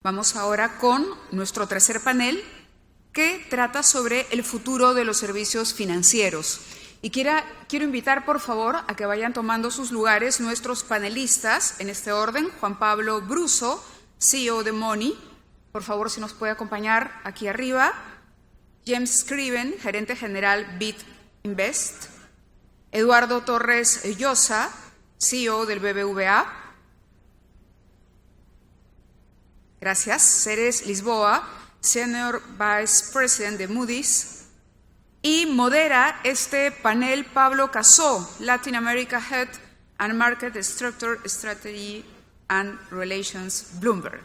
Vamos ahora con nuestro tercer panel, que trata sobre el futuro de los servicios financieros. Y quiero invitar, por favor, a que vayan tomando sus lugares nuestros panelistas, en este orden. Juan Pablo Bruso, CEO de Money. Por favor, si nos puede acompañar aquí arriba. James Scriven, gerente general BitInvest. Eduardo Torres Llosa, CEO del BBVA. Gracias. Ceres Lisboa, Senior Vice President de Moody's. Y modera este panel Pablo Casó, Latin America Head and Market Structure Strategy and Relations, Bloomberg.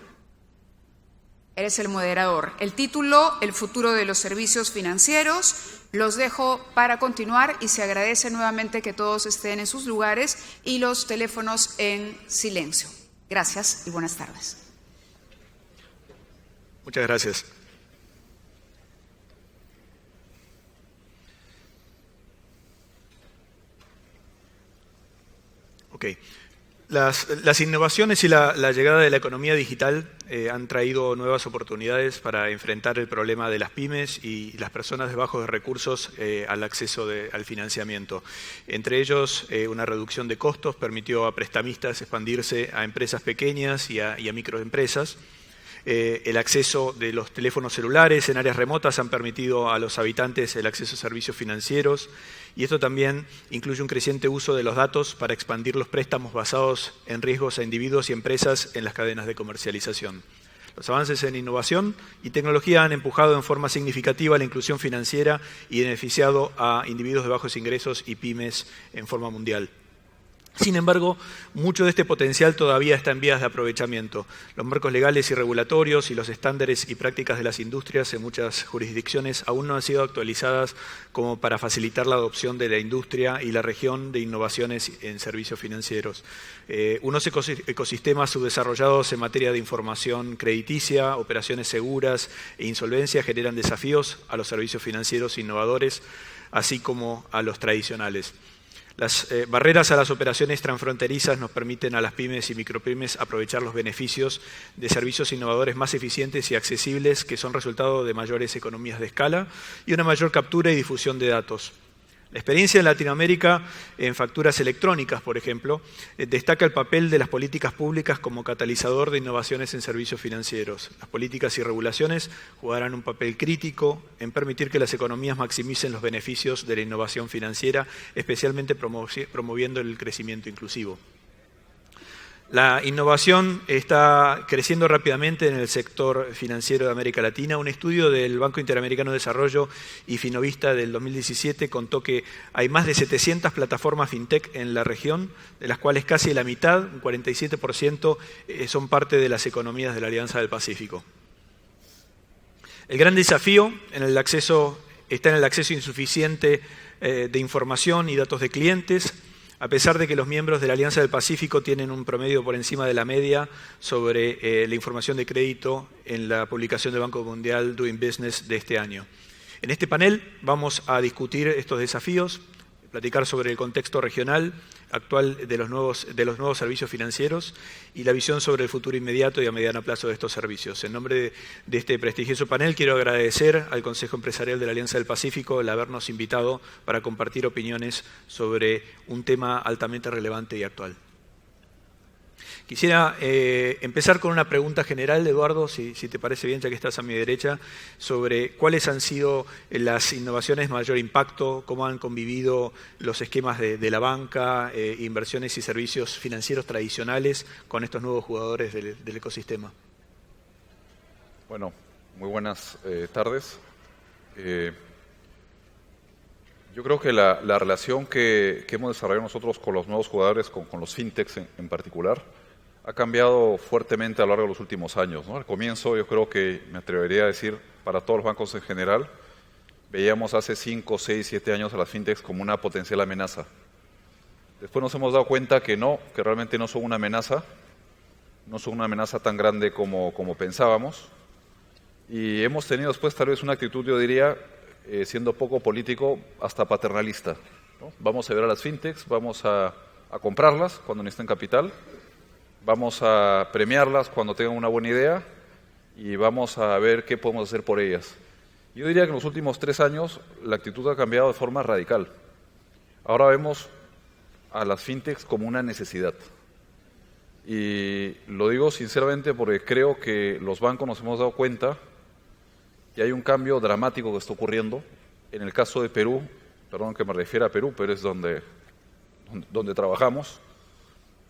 Eres el moderador. El título, El futuro de los servicios financieros. Los dejo para continuar y se agradece nuevamente que todos estén en sus lugares y los teléfonos en silencio. Gracias y buenas tardes. Muchas gracias. Ok. Las innovaciones y la llegada de la economía digital han traído nuevas oportunidades para enfrentar el problema de las pymes y las personas de bajos recursos al acceso al financiamiento. Entre ellos, una reducción de costos permitió a prestamistas expandirse a empresas pequeñas y a microempresas. El acceso de los teléfonos celulares en áreas remotas han permitido a los habitantes el acceso a servicios financieros y esto también incluye un creciente uso de los datos para expandir los préstamos basados en riesgos a individuos y empresas en las cadenas de comercialización. Los avances en innovación y tecnología han empujado en forma significativa la inclusión financiera y beneficiado a individuos de bajos ingresos y pymes en forma mundial. Sin embargo, mucho de este potencial todavía está en vías de aprovechamiento. Los marcos legales y regulatorios y los estándares y prácticas de las industrias en muchas jurisdicciones aún no han sido actualizadas como para facilitar la adopción de la industria y la región de innovaciones en servicios financieros. Unos ecosistemas subdesarrollados en materia de información crediticia, operaciones seguras e insolvencia generan desafíos a los servicios financieros innovadores, así como a los tradicionales. Las barreras a las operaciones transfronterizas nos permiten a las pymes y micropymes aprovechar los beneficios de servicios innovadores más eficientes y accesibles que son resultado de mayores economías de escala y una mayor captura y difusión de datos. La experiencia en Latinoamérica en facturas electrónicas, por ejemplo, destaca el papel de las políticas públicas como catalizador de innovaciones en servicios financieros. Las políticas y regulaciones jugarán un papel crítico en permitir que las economías maximicen los beneficios de la innovación financiera, especialmente promoviendo el crecimiento inclusivo. La innovación está creciendo rápidamente en el sector financiero de América Latina. Un estudio del Banco Interamericano de Desarrollo y Finovista del 2017 contó que hay más de 700 plataformas fintech en la región, de las cuales casi la mitad, un 47%, son parte de las economías de la Alianza del Pacífico. El gran desafío está en el acceso insuficiente de información y datos de clientes. A pesar de que los miembros de la Alianza del Pacífico tienen un promedio por encima de la media sobre la información de crédito en la publicación del Banco Mundial Doing Business de este año. En este panel vamos a discutir estos desafíos, platicar sobre el contexto regional actual de los nuevos servicios financieros y la visión sobre el futuro inmediato y a mediano plazo de estos servicios. En nombre de este prestigioso panel quiero agradecer al Consejo Empresarial de la Alianza del Pacífico el habernos invitado para compartir opiniones sobre un tema altamente relevante y actual. Quisiera empezar con una pregunta general, Eduardo, si te parece bien, ya que estás a mi derecha, sobre cuáles han sido las innovaciones de mayor impacto, cómo han convivido los esquemas de la banca, inversiones y servicios financieros tradicionales con estos nuevos jugadores del ecosistema. Bueno, muy buenas tardes. Yo creo que la relación que hemos desarrollado nosotros con los nuevos jugadores, con los fintechs en particular, ha cambiado fuertemente a lo largo de los últimos años, ¿no? Al comienzo, yo creo que me atrevería a decir, para todos los bancos en general, veíamos hace 5, 6, 7 años a las fintechs como una potencial amenaza. Después nos hemos dado cuenta que realmente no son una amenaza tan grande como pensábamos. Y hemos tenido después tal vez una actitud, yo diría, siendo poco político, hasta paternalista, ¿no? Vamos a ver a las fintechs, vamos a comprarlas cuando necesiten capital, vamos a premiarlas cuando tengan una buena idea y vamos a ver qué podemos hacer por ellas. Yo diría que en los últimos 3 años la actitud ha cambiado de forma radical. Ahora vemos a las fintechs como una necesidad. Y lo digo sinceramente porque creo que los bancos nos hemos dado cuenta que hay un cambio dramático que está ocurriendo. En el caso de Perú, perdón que me refiera a Perú, pero es donde trabajamos,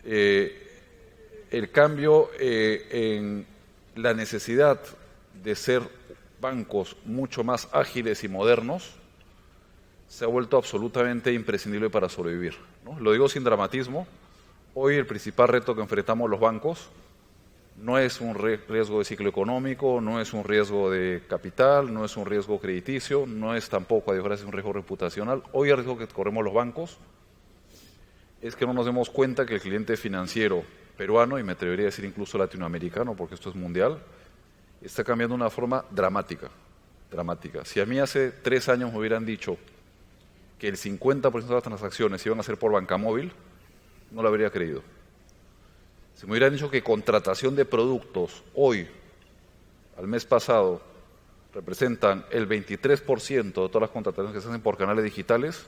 el cambio en la necesidad de ser bancos mucho más ágiles y modernos se ha vuelto absolutamente imprescindible para sobrevivir, ¿no? Lo digo sin dramatismo. Hoy el principal reto que enfrentamos los bancos no es un riesgo de ciclo económico, no es un riesgo de capital, no es un riesgo crediticio, no es tampoco, a diferencia, un riesgo reputacional. Hoy el riesgo que corremos los bancos es que no nos demos cuenta que el cliente financiero peruano, y me atrevería a decir incluso latinoamericano, porque esto es mundial, está cambiando de una forma dramática. Si a mí hace 3 años me hubieran dicho que el 50% de las transacciones iban a ser por banca móvil, no lo habría creído. Si me hubieran dicho que contratación de productos hoy, al mes pasado, representan el 23% de todas las contrataciones que se hacen por canales digitales,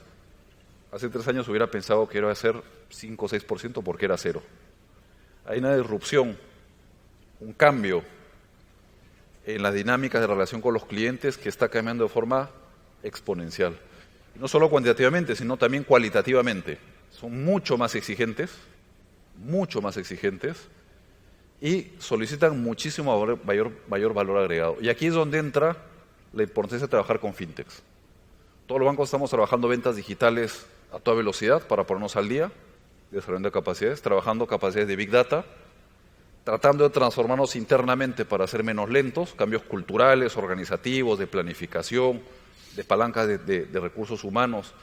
hace 3 años hubiera pensado que iba a ser 5 o 6% porque era 0. Hay una disrupción, un cambio en las dinámicas de relación con los clientes que está cambiando de forma exponencial. Y no solo cuantitativamente, sino también cualitativamente. Son mucho más exigentes y solicitan muchísimo mayor valor agregado. Y aquí es donde entra la importancia de trabajar con fintechs. Todos los bancos estamos trabajando ventas digitales a toda velocidad para ponernos al día, desarrollando capacidades, trabajando capacidades de Big Data, tratando de transformarnos internamente para ser menos lentos, cambios culturales, organizativos, de planificación, de palancas de recursos humanos,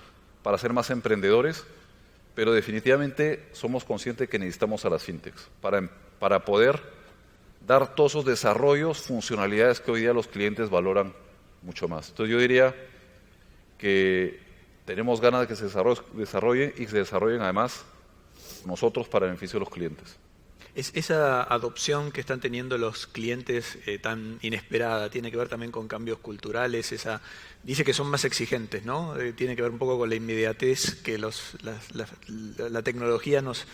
para ser más emprendedores, pero definitivamente somos conscientes que necesitamos a las fintechs para poder dar todos esos desarrollos, funcionalidades que hoy día los clientes valoran mucho más. Entonces yo diría que tenemos ganas de que se desarrollen y que se desarrollen además nosotros para el beneficio de los clientes. Esa adopción que están teniendo los clientes tan inesperada tiene que ver también con cambios culturales. Dice que son más exigentes, ¿no? Tiene que ver un poco con la inmediatez que la tecnología nos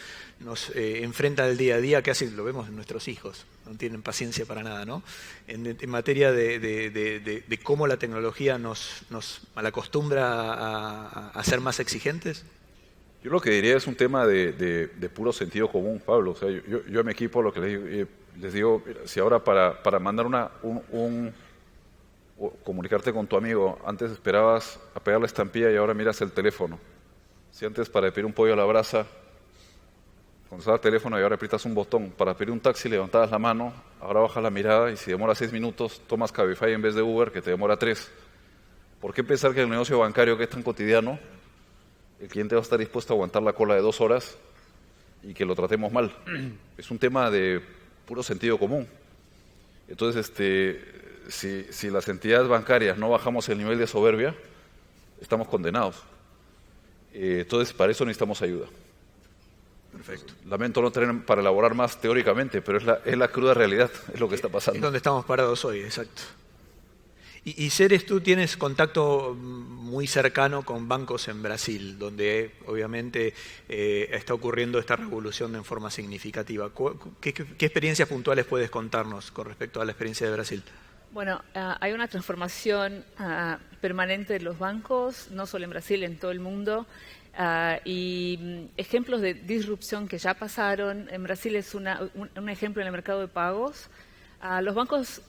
enfrenta al día a día, que así lo vemos en nuestros hijos. No tienen paciencia para nada, ¿no? En materia de cómo la tecnología nos malacostumbra a ser más exigentes. Yo lo que diría es un tema de puro sentido común, Pablo. O sea, yo a mi equipo lo que les digo, mira, si ahora para mandar comunicarte con tu amigo, antes esperabas a pegar la estampilla y ahora miras el teléfono. Si antes para pedir un pollo a la brasa, contestabas el teléfono y ahora aprietas un botón. Para pedir un taxi levantabas la mano, ahora bajas la mirada y si demora 6 minutos, tomas Cabify en vez de Uber, que te demora 3. ¿Por qué pensar que el negocio bancario, que es tan cotidiano, el cliente va a estar dispuesto a aguantar la cola de 2 horas y que lo tratemos mal? Es un tema de puro sentido común. Entonces, si las entidades bancarias no bajamos el nivel de soberbia, estamos condenados. Entonces, para eso necesitamos ayuda. Perfecto. Lamento no tener para elaborar más teóricamente, pero es la cruda realidad, es lo que está pasando. Es donde estamos parados hoy, exacto. Y Ceres, tú tienes contacto muy cercano con bancos en Brasil, donde obviamente está ocurriendo esta revolución en forma significativa. ¿Qué experiencias puntuales puedes contarnos con respecto a la experiencia de Brasil? Bueno, hay una transformación permanente de los bancos, no solo en Brasil, en todo el mundo, y ejemplos de disrupción que ya pasaron. En Brasil es un ejemplo en el mercado de pagos. Los bancos...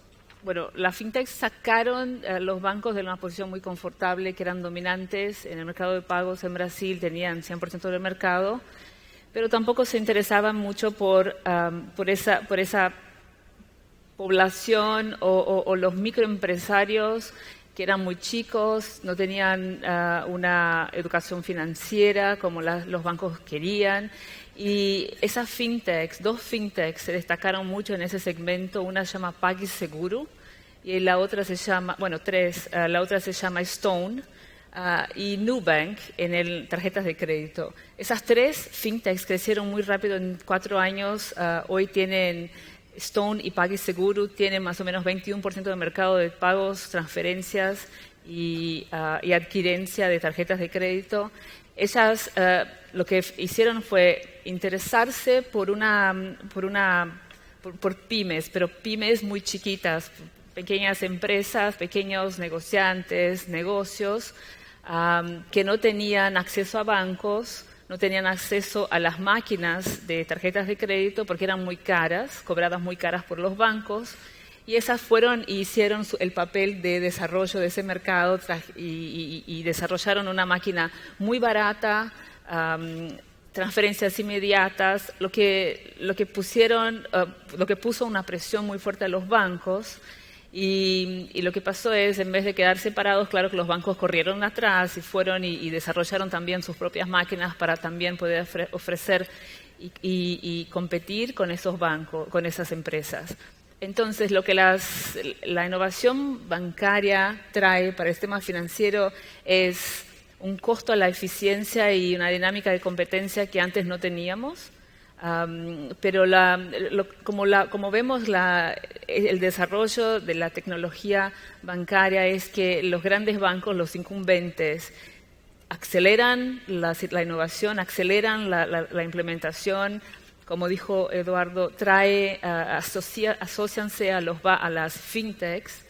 Bueno, las fintechs sacaron los bancos de una posición muy confortable, que eran dominantes en el mercado de pagos en Brasil, tenían 100% del mercado, pero tampoco se interesaban mucho por esa población o los microempresarios que eran muy chicos, no tenían una educación financiera como los bancos querían. Y esas fintechs, 2 fintechs se destacaron mucho en ese segmento. Una se llama PagSeguro y la otra se llama, 3, la otra se llama Stone y Nubank en tarjetas de crédito. Esas 3 fintechs crecieron muy rápido en 4 años. Hoy tienen Stone y PagSeguro tienen más o menos 21% de mercado de pagos, transferencias y adquirencia de tarjetas de crédito. Ellas lo que hicieron fue interesarse por pymes, pero pymes muy chiquitas, pequeñas empresas, pequeños negociantes, negocios que no tenían acceso a bancos, no tenían acceso a las máquinas de tarjetas de crédito porque eran muy caras, cobradas muy caras por los bancos, y esas fueron y hicieron el papel de desarrollo de ese mercado y desarrollaron una máquina muy barata, transferencias inmediatas, lo que puso una presión muy fuerte a los bancos. Y lo que pasó es, en vez de quedar separados, claro que los bancos corrieron atrás y fueron y desarrollaron también sus propias máquinas para también poder ofrecer y competir con esos bancos, con esas empresas. Entonces, lo que la innovación bancaria trae para el sistema financiero es un costo a la eficiencia y una dinámica de competencia que antes no teníamos. Pero como vemos el desarrollo de la tecnología bancaria es que los grandes bancos, los incumbentes, aceleran la innovación, aceleran la implementación. Como dijo Eduardo, asócianse a las fintechs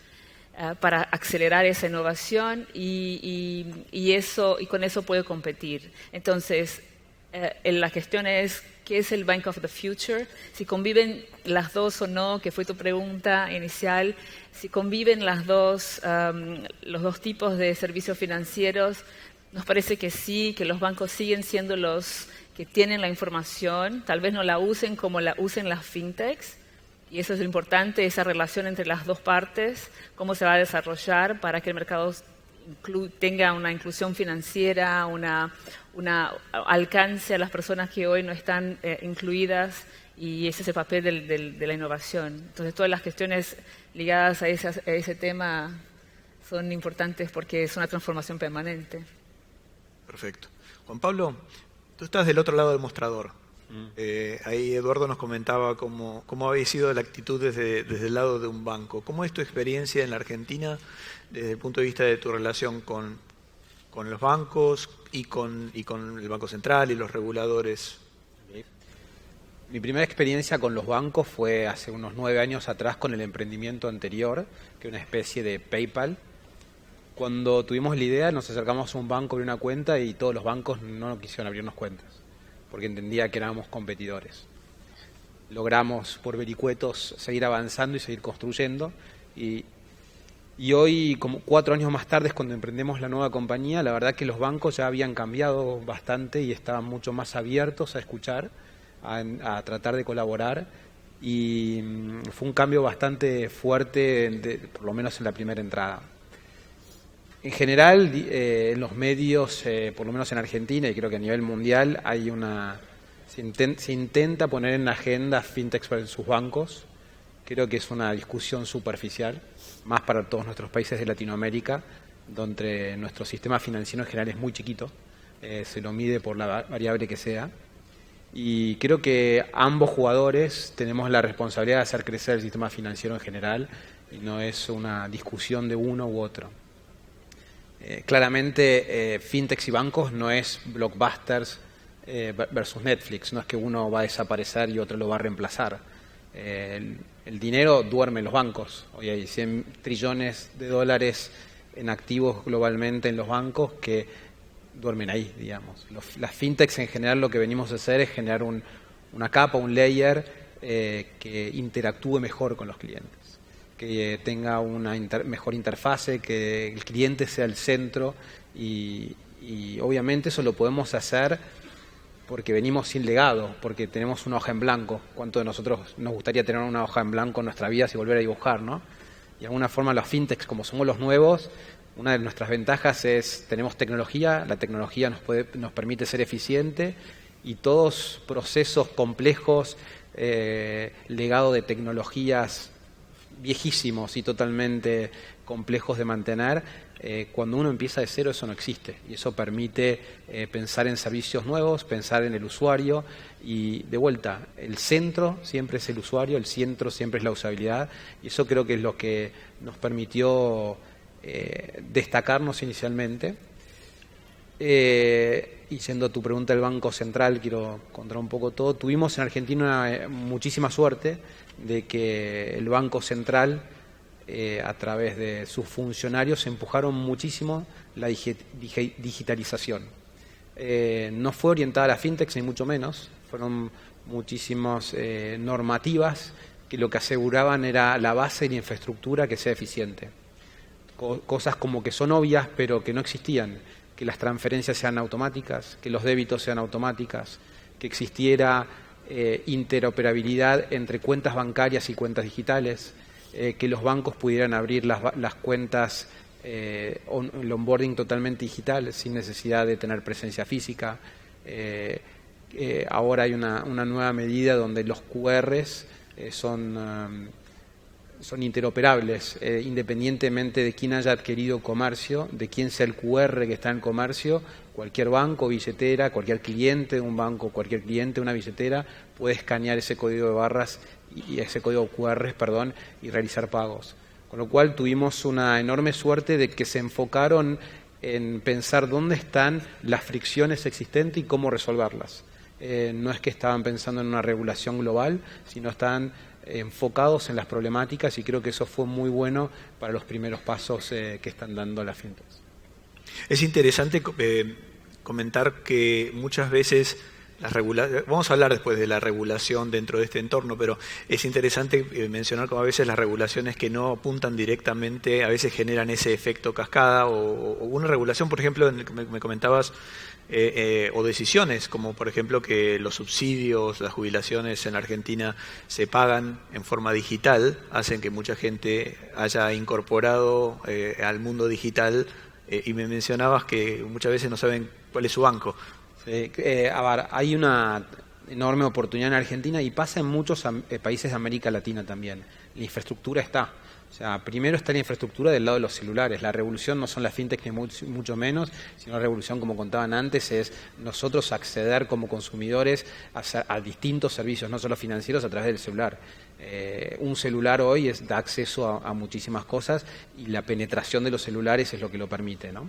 para acelerar esa innovación y con eso puede competir. Entonces, la cuestión es, ¿qué es el Bank of the Future? Si conviven las dos o no, que fue tu pregunta inicial, si conviven los dos tipos de servicios financieros, nos parece que sí, que los bancos siguen siendo los que tienen la información, tal vez no la usen como la usen las fintechs, y eso es lo importante, esa relación entre las dos partes, cómo se va a desarrollar para que el mercado tenga una inclusión financiera, una alcance a las personas que hoy no están incluidas, y ese es el papel de la innovación. Entonces, todas las cuestiones ligadas a ese tema son importantes porque es una transformación permanente. Perfecto. Juan Pablo, tú estás del otro lado del mostrador. Ahí Eduardo nos comentaba cómo había sido la actitud desde el lado de un banco. ¿Cómo es tu experiencia en la Argentina desde el punto de vista de tu relación con los bancos y con el Banco Central y los reguladores? Mi primera experiencia con los bancos fue hace unos 9 años atrás con el emprendimiento anterior, que era una especie de PayPal. Cuando tuvimos la idea, nos acercamos a un banco, abrir una cuenta, y todos los bancos no quisieron abrirnos cuentas, porque entendía que éramos competidores. Logramos, por vericuetos, seguir avanzando y seguir construyendo. Y hoy, como 4 años más tarde, cuando emprendemos la nueva compañía, la verdad que los bancos ya habían cambiado bastante y estaban mucho más abiertos a escuchar, a tratar de colaborar. Y fue un cambio bastante fuerte, por lo menos en la primera entrada. En general, en los medios, por lo menos en Argentina y creo que a nivel mundial, se intenta poner en la agenda fintechs para sus bancos. Creo que es una discusión superficial, más para todos nuestros países de Latinoamérica, donde nuestro sistema financiero en general es muy chiquito, se lo mide por la variable que sea. Y creo que ambos jugadores tenemos la responsabilidad de hacer crecer el sistema financiero en general, y no es una discusión de uno u otro. Claramente, fintechs y bancos no es Blockbusters versus Netflix, no es que uno va a desaparecer y otro lo va a reemplazar. El dinero duerme en los bancos. Hoy hay 100 trillones de dólares en activos globalmente en los bancos que duermen ahí, digamos. Las fintechs en general lo que venimos a hacer es generar una capa, un layer que interactúe mejor con los clientes, que tenga una mejor interfase, que el cliente sea el centro, y obviamente eso lo podemos hacer porque venimos sin legado, porque tenemos una hoja en blanco. ¿Cuánto de nosotros nos gustaría tener una hoja en blanco en nuestra vida y volver a dibujar, ¿no? Y de alguna forma los fintechs, como somos los nuevos, una de nuestras ventajas es tenemos tecnología, la tecnología nos permite ser eficiente, y todos procesos complejos, legado de tecnologías viejísimos y totalmente complejos de mantener. Cuando uno empieza de cero, eso no existe, y eso permite pensar en servicios nuevos, pensar en el usuario, y de vuelta, el centro siempre es el usuario, el centro siempre es la usabilidad, y eso creo que es lo que nos permitió destacarnos inicialmente. Y yendo a tu pregunta del Banco Central, quiero contar un poco todo. Tuvimos en Argentina muchísima suerte de que el Banco Central, a través de sus funcionarios, empujaron muchísimo la digitalización. No fue orientada a la fintech, ni mucho menos. Fueron muchísimas normativas que lo que aseguraban era la base y la infraestructura que sea eficiente. Cosas como que son obvias, pero que no existían. Que las transferencias sean automáticas, que los débitos sean automáticas, que existiera interoperabilidad entre cuentas bancarias y cuentas digitales, que los bancos pudieran abrir las cuentas, el onboarding totalmente digital, sin necesidad de tener presencia física. Ahora hay una nueva medida donde los QRs son interoperables, independientemente de quién haya adquirido comercio, de quién sea el QR que está en comercio. Cualquier banco, billetera, cualquier cliente de un banco, cualquier cliente de una billetera puede escanear ese código de barras y ese código QR, y realizar pagos. Con lo cual tuvimos una enorme suerte de que se enfocaron en pensar dónde están las fricciones existentes y cómo resolverlas. No es que estaban pensando en una regulación global, sino están enfocados en las problemáticas, y creo que eso fue muy bueno para los primeros pasos que están dando las fintechs. Es interesante comentar que muchas veces vamos a hablar después de la regulación dentro de este entorno, pero es interesante mencionar cómo a veces las regulaciones que no apuntan directamente a veces generan ese efecto cascada, o una regulación, por ejemplo, me comentabas, o decisiones como por ejemplo que los subsidios, las jubilaciones en Argentina se pagan en forma digital, hacen que mucha gente haya incorporado al mundo digital, y me mencionabas que muchas veces no saben cuál es su banco. Hay una enorme oportunidad en Argentina, y pasa en muchos países de América Latina también. La infraestructura está. O sea, primero está la infraestructura del lado de los celulares. La revolución no son las fintech ni mucho menos, sino la revolución, como contaban antes, es nosotros acceder como consumidores a distintos servicios, no solo financieros, a través del celular. Un celular hoy da acceso a muchísimas cosas, y la penetración de los celulares es lo que lo permite, ¿no?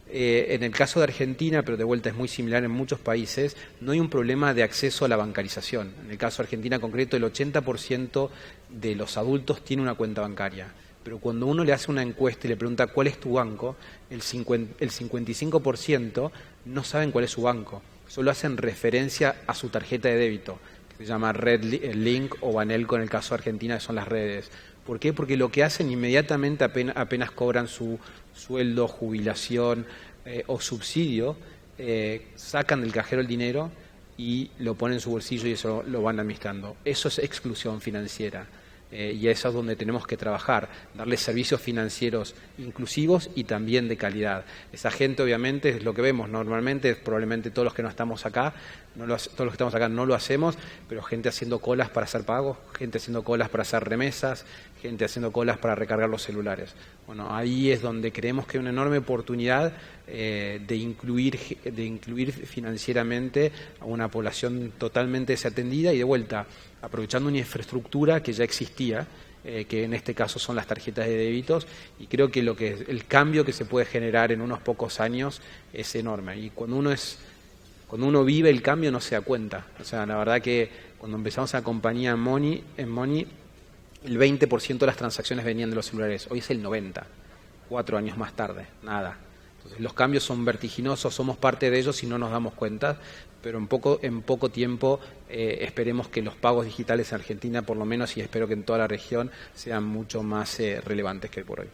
En el caso de Argentina, pero de vuelta es muy similar en muchos países, no hay un problema de acceso a la bancarización. En el caso de Argentina en concreto, el 80% de los adultos tiene una cuenta bancaria. Pero cuando uno le hace una encuesta y le pregunta cuál es tu banco, el 55% no saben cuál es su banco. Solo hacen referencia a su tarjeta de débito, que se llama Red Link o Banelco en el caso de Argentina, son las redes. ¿Por qué? Porque lo que hacen inmediatamente apenas cobran su sueldo, jubilación o subsidio, sacan del cajero el dinero y lo ponen en su bolsillo, y eso lo van administrando. Eso es exclusión financiera, y eso es donde tenemos que trabajar, darles servicios financieros inclusivos y también de calidad. Esa gente, obviamente, es lo que vemos normalmente, probablemente todos los que no estamos acá, todos los que estamos acá no lo hacemos, pero gente haciendo colas para hacer pagos, gente haciendo colas para hacer remesas, gente haciendo colas para recargar los celulares. Bueno, ahí es donde creemos que hay una enorme oportunidad de incluir financieramente a una población totalmente desatendida, y de vuelta, aprovechando una infraestructura que ya existía, que en este caso son las tarjetas de débitos, y creo que el cambio que se puede generar en unos pocos años es enorme. Y cuando uno vive el cambio no se da cuenta. O sea, la verdad que cuando empezamos la compañía en Money, el 20% de las transacciones venían de los celulares. Hoy es el 90%, 4 años más tarde, nada. Entonces los cambios son vertiginosos, somos parte de ellos y no nos damos cuenta, pero en poco tiempo esperemos que los pagos digitales en Argentina, por lo menos, y espero que en toda la región, sean mucho más relevantes que por hoy.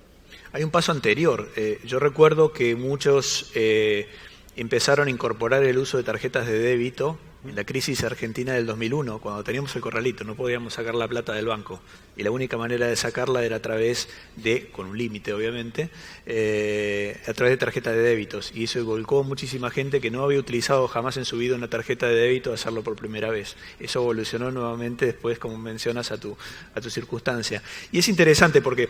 Hay un paso anterior. Yo recuerdo que muchos empezaron a incorporar el uso de tarjetas de débito En la crisis argentina del 2001, cuando teníamos el corralito, no podíamos sacar la plata del banco. Y la única manera de sacarla era a través de, con un límite obviamente, a través de tarjeta de débitos. Y eso volcó muchísima gente que no había utilizado jamás en su vida una tarjeta de débito a hacerlo por primera vez. Eso evolucionó nuevamente después, como mencionas, a tu circunstancia. Y es interesante porque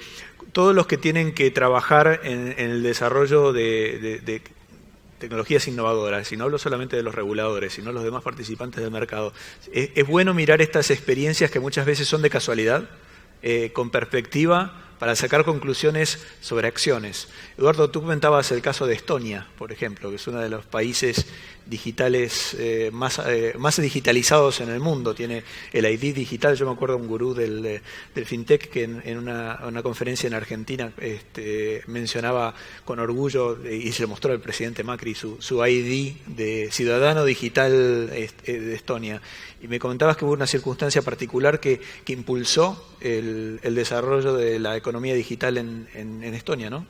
todos los que tienen que trabajar en el desarrollo de tecnologías innovadoras, y no hablo solamente de los reguladores, sino los demás participantes del mercado, es bueno mirar estas experiencias que muchas veces son de casualidad, con perspectiva, para sacar conclusiones sobre acciones. Eduardo, tú comentabas el caso de Estonia, por ejemplo, que es uno de los países digitales más digitalizados en el mundo. Tiene el ID digital. Yo me acuerdo de un gurú del FinTech que en una conferencia en Argentina mencionaba con orgullo, y se lo mostró al presidente Macri, su ID de ciudadano digital de Estonia. Y me comentabas que hubo una circunstancia particular que impulsó el desarrollo de la economía digital en Estonia, ¿no?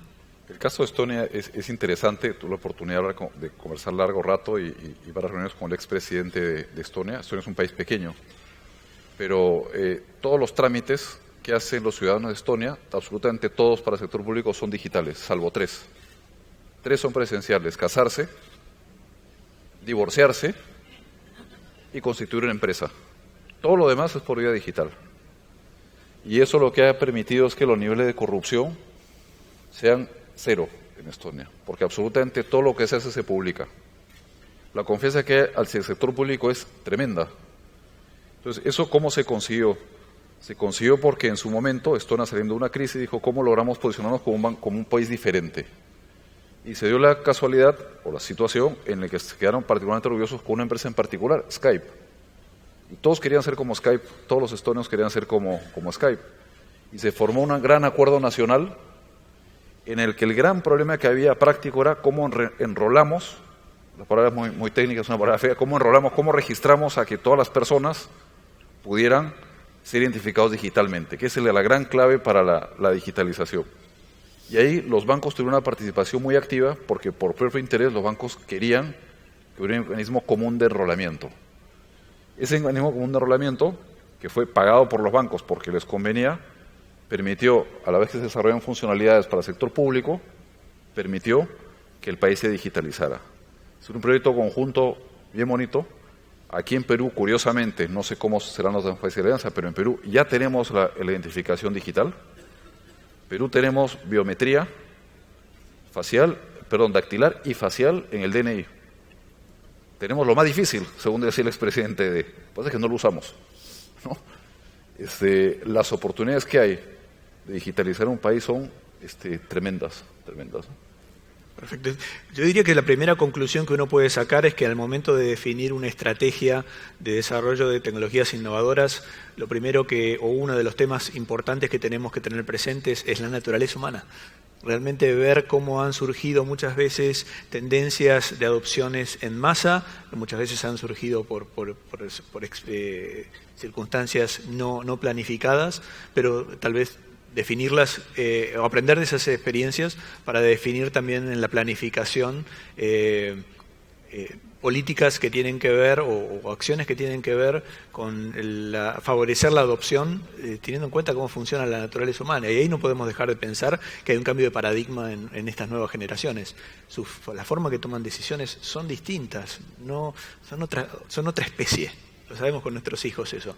El caso de Estonia es interesante. Tuve la oportunidad de conversar largo rato y varias reuniones con el expresidente de Estonia. Estonia es un país pequeño, pero todos los trámites que hacen los ciudadanos de Estonia, absolutamente todos para el sector público, son digitales, salvo 3. 3 son presenciales: casarse, divorciarse y constituir una empresa. Todo lo demás es por vía digital. Y eso lo que ha permitido es que los niveles de corrupción sean 0 en Estonia, porque absolutamente todo lo que se hace se publica. La confianza que hay al sector público es tremenda. Entonces, ¿eso cómo se consiguió? Se consiguió porque en su momento Estonia, saliendo de una crisis, dijo: ¿cómo logramos posicionarnos como un país diferente? Y se dio la casualidad o la situación en la que se quedaron particularmente orgullosos con una empresa en particular, Skype. Y todos querían ser como Skype, todos los estonios querían ser como Skype. Y se formó un gran acuerdo nacional en el que el gran problema que había práctico era cómo enrolamos, la palabra es muy técnica, es una palabra fea, cómo enrolamos, cómo registramos a que todas las personas pudieran ser identificados digitalmente, que es la gran clave para la digitalización. Y ahí los bancos tuvieron una participación muy activa porque por propio interés los bancos querían que hubiera un mecanismo común de enrolamiento. Ese mecanismo común de enrolamiento, que fue pagado por los bancos porque les convenía, permitió, a la vez que se desarrollan funcionalidades para el sector público, permitió que el país se digitalizara. Es un proyecto conjunto bien bonito. Aquí en Perú, curiosamente, no sé cómo serán los demás países de la alianza, pero en Perú ya tenemos la identificación digital. Perú tenemos biometría dactilar y facial en el DNI. Tenemos lo más difícil, según decía el expresidente, pues es que no lo usamos, ¿no? Las oportunidades que hay de digitalizar un país son tremendas, ¿no? Perfecto. Yo diría que la primera conclusión que uno puede sacar es que al momento de definir una estrategia de desarrollo de tecnologías innovadoras, lo primero o uno de los temas importantes que tenemos que tener presentes es la naturaleza humana. Realmente ver cómo han surgido muchas veces tendencias de adopciones en masa, que muchas veces han surgido por circunstancias no planificadas, pero tal vez definirlas o aprender de esas experiencias para definir también en la planificación políticas que tienen que ver o acciones que tienen que ver con favorecer la adopción, teniendo en cuenta cómo funciona la naturaleza humana. Y ahí no podemos dejar de pensar que hay un cambio de paradigma en estas nuevas generaciones. La forma que toman decisiones son distintas, son otra especie. Lo sabemos con nuestros hijos eso.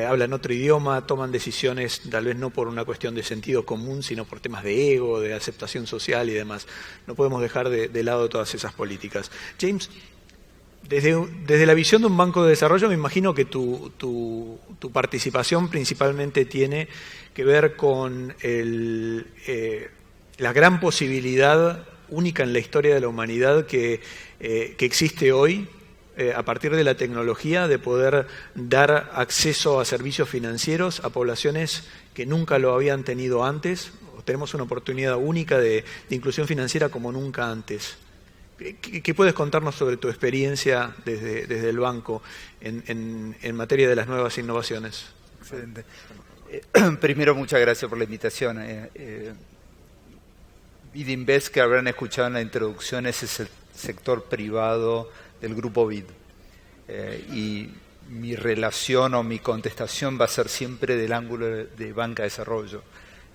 Hablan otro idioma, toman decisiones tal vez no por una cuestión de sentido común, sino por temas de ego, de aceptación social y demás. No podemos dejar de lado todas esas políticas. James, desde la visión de un banco de desarrollo, me imagino que tu participación principalmente tiene que ver con la gran posibilidad única en la historia de la humanidad que existe hoy, a partir de la tecnología, de poder dar acceso a servicios financieros a poblaciones que nunca lo habían tenido antes. Tenemos una oportunidad única de inclusión financiera como nunca antes. ¿Qué puedes contarnos sobre tu experiencia desde el banco en materia de las nuevas innovaciones? Excelente. Primero, muchas gracias por la invitación. BidInvest, que habrán escuchado en la introducción, es el sector privado del grupo BID. y mi relación o mi contestación va a ser siempre del ángulo de banca de desarrollo.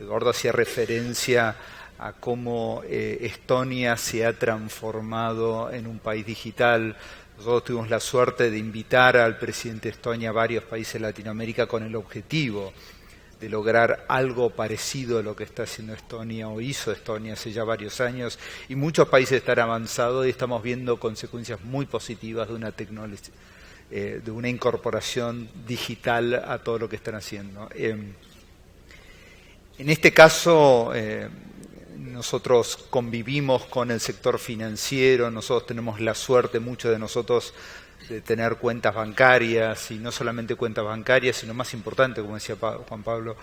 Eduardo hacía referencia a cómo Estonia se ha transformado en un país digital. Nosotros tuvimos la suerte de invitar al presidente de Estonia a varios países de Latinoamérica con el objetivo de lograr algo parecido a lo que está haciendo Estonia o hizo Estonia hace ya varios años, y muchos países están avanzados y estamos viendo consecuencias muy positivas de una tecnología, de una incorporación digital a todo lo que están haciendo. En este caso, nosotros convivimos con el sector financiero, nosotros tenemos la suerte, muchos de nosotros, de tener cuentas bancarias, y no solamente cuentas bancarias, sino más importante, como decía Juan Pablo,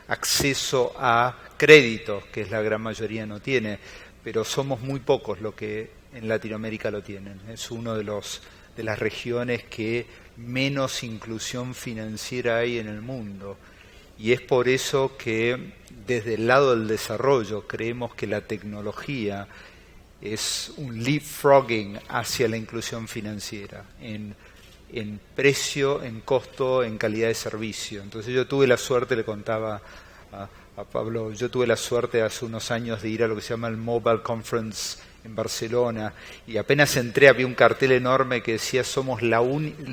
acceso a créditos, que es la gran mayoría no tiene, pero somos muy pocos los que en Latinoamérica lo tienen. Es uno de las regiones que menos inclusión financiera hay en el mundo. Y es por eso que desde el lado del desarrollo creemos que la tecnología es un leapfrogging hacia la inclusión financiera, en precio, en costo, en calidad de servicio. Entonces yo tuve la suerte, le contaba a Pablo, yo tuve la suerte hace unos años de ir a lo que se llama el Mobile Conference en Barcelona, y apenas entré había un cartel enorme que decía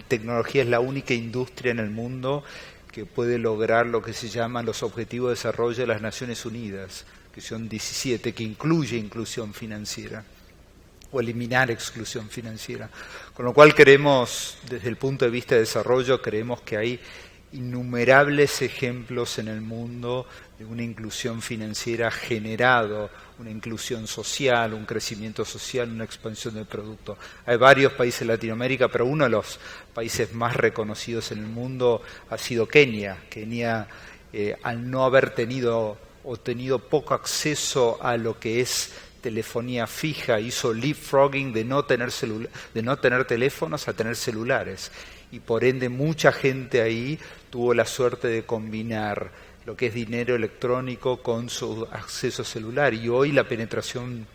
tecnología es la única industria en el mundo que puede lograr lo que se llaman los Objetivos de Desarrollo de las Naciones Unidas, que son 17, que incluye inclusión financiera o eliminar exclusión financiera. Con lo cual creemos, desde el punto de vista de desarrollo, creemos que hay innumerables ejemplos en el mundo de una inclusión financiera generado, una inclusión social, un crecimiento social, una expansión del producto. Hay varios países de Latinoamérica, pero uno de los países más reconocidos en el mundo ha sido Kenia. Kenia, al no haber tenido poco acceso a lo que es telefonía fija, hizo leapfrogging de no tener teléfonos a tener celulares, y por ende mucha gente ahí tuvo la suerte de combinar lo que es dinero electrónico con su acceso celular, y hoy la penetración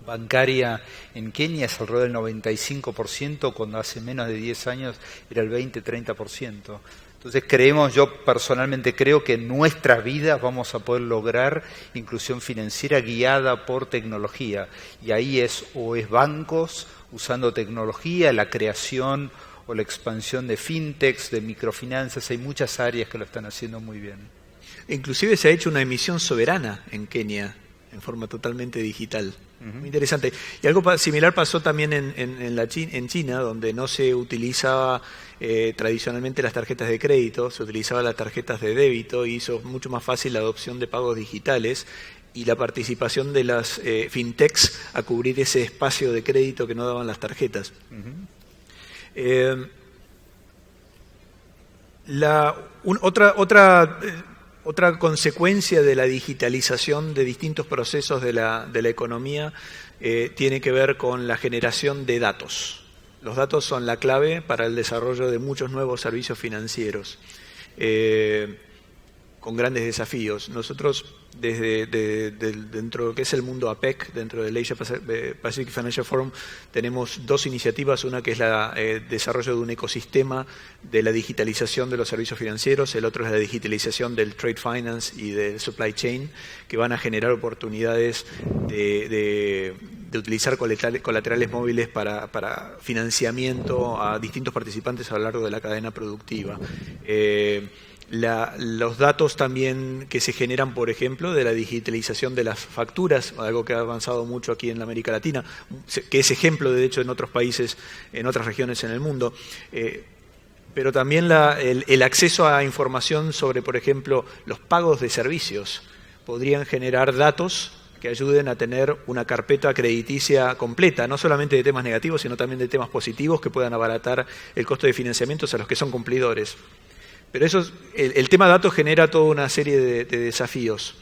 bancaria en Kenia es alrededor del 95%, cuando hace menos de 10 años era el 20-30%. Entonces yo personalmente creo que en nuestras vidas vamos a poder lograr inclusión financiera guiada por tecnología, y ahí es bancos usando tecnología, la creación o la expansión de fintechs, de microfinanzas. Hay muchas áreas que lo están haciendo muy bien. Inclusive se ha hecho una emisión soberana en Kenia, en forma totalmente digital. Muy interesante. Y algo similar pasó también en China, donde no se utilizaba tradicionalmente las tarjetas de crédito, se utilizaban las tarjetas de débito, y hizo mucho más fácil la adopción de pagos digitales y la participación de las fintechs a cubrir ese espacio de crédito que no daban las tarjetas. Otra consecuencia de la digitalización de distintos procesos de la economía tiene que ver con la generación de datos. Los datos son la clave para el desarrollo de muchos nuevos servicios financieros, con grandes desafíos. Nosotros, dentro de lo que es el mundo APEC, dentro del Asia Pacific Financial Forum, tenemos dos iniciativas. Una que es el desarrollo de un ecosistema de la digitalización de los servicios financieros, el otro es la digitalización del trade finance y del supply chain, que van a generar oportunidades de utilizar colaterales móviles para financiamiento a distintos participantes a lo largo de la cadena productiva. Los datos también que se generan, por ejemplo, de la digitalización de las facturas, algo que ha avanzado mucho aquí en la América Latina, que es ejemplo de hecho en otros países, en otras regiones en el mundo, pero también el acceso a información sobre, por ejemplo, los pagos de servicios. Podrían generar datos que ayuden a tener una carpeta crediticia completa, no solamente de temas negativos, sino también de temas positivos que puedan abaratar el costo de financiamientos a los que son cumplidores. Pero el tema datos genera toda una serie de desafíos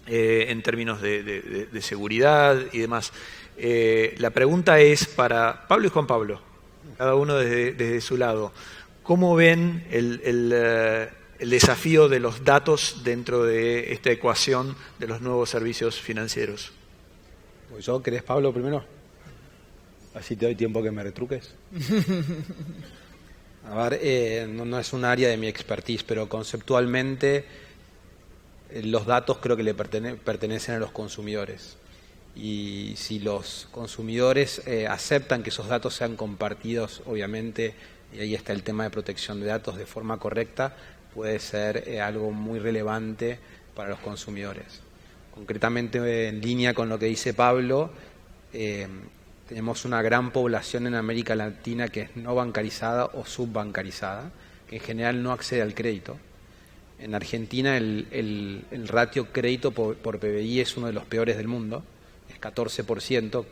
en términos de seguridad y demás. La pregunta es para Pablo y Juan Pablo, cada uno desde su lado. ¿Cómo ven el desafío de los datos dentro de esta ecuación de los nuevos servicios financieros? Pues yo, ¿querés Pablo primero? Así te doy tiempo que me retruques. A ver, no es un área de mi expertise, pero conceptualmente los datos creo que le pertenecen a los consumidores. Y si los consumidores aceptan que esos datos sean compartidos, obviamente, y ahí está el tema de protección de datos de forma correcta, puede ser algo muy relevante para los consumidores. Concretamente, en línea con lo que dice Pablo, tenemos una gran población en América Latina que es no bancarizada o subbancarizada, que en general no accede al crédito. En Argentina el ratio crédito por PBI es uno de los peores del mundo, es 14%,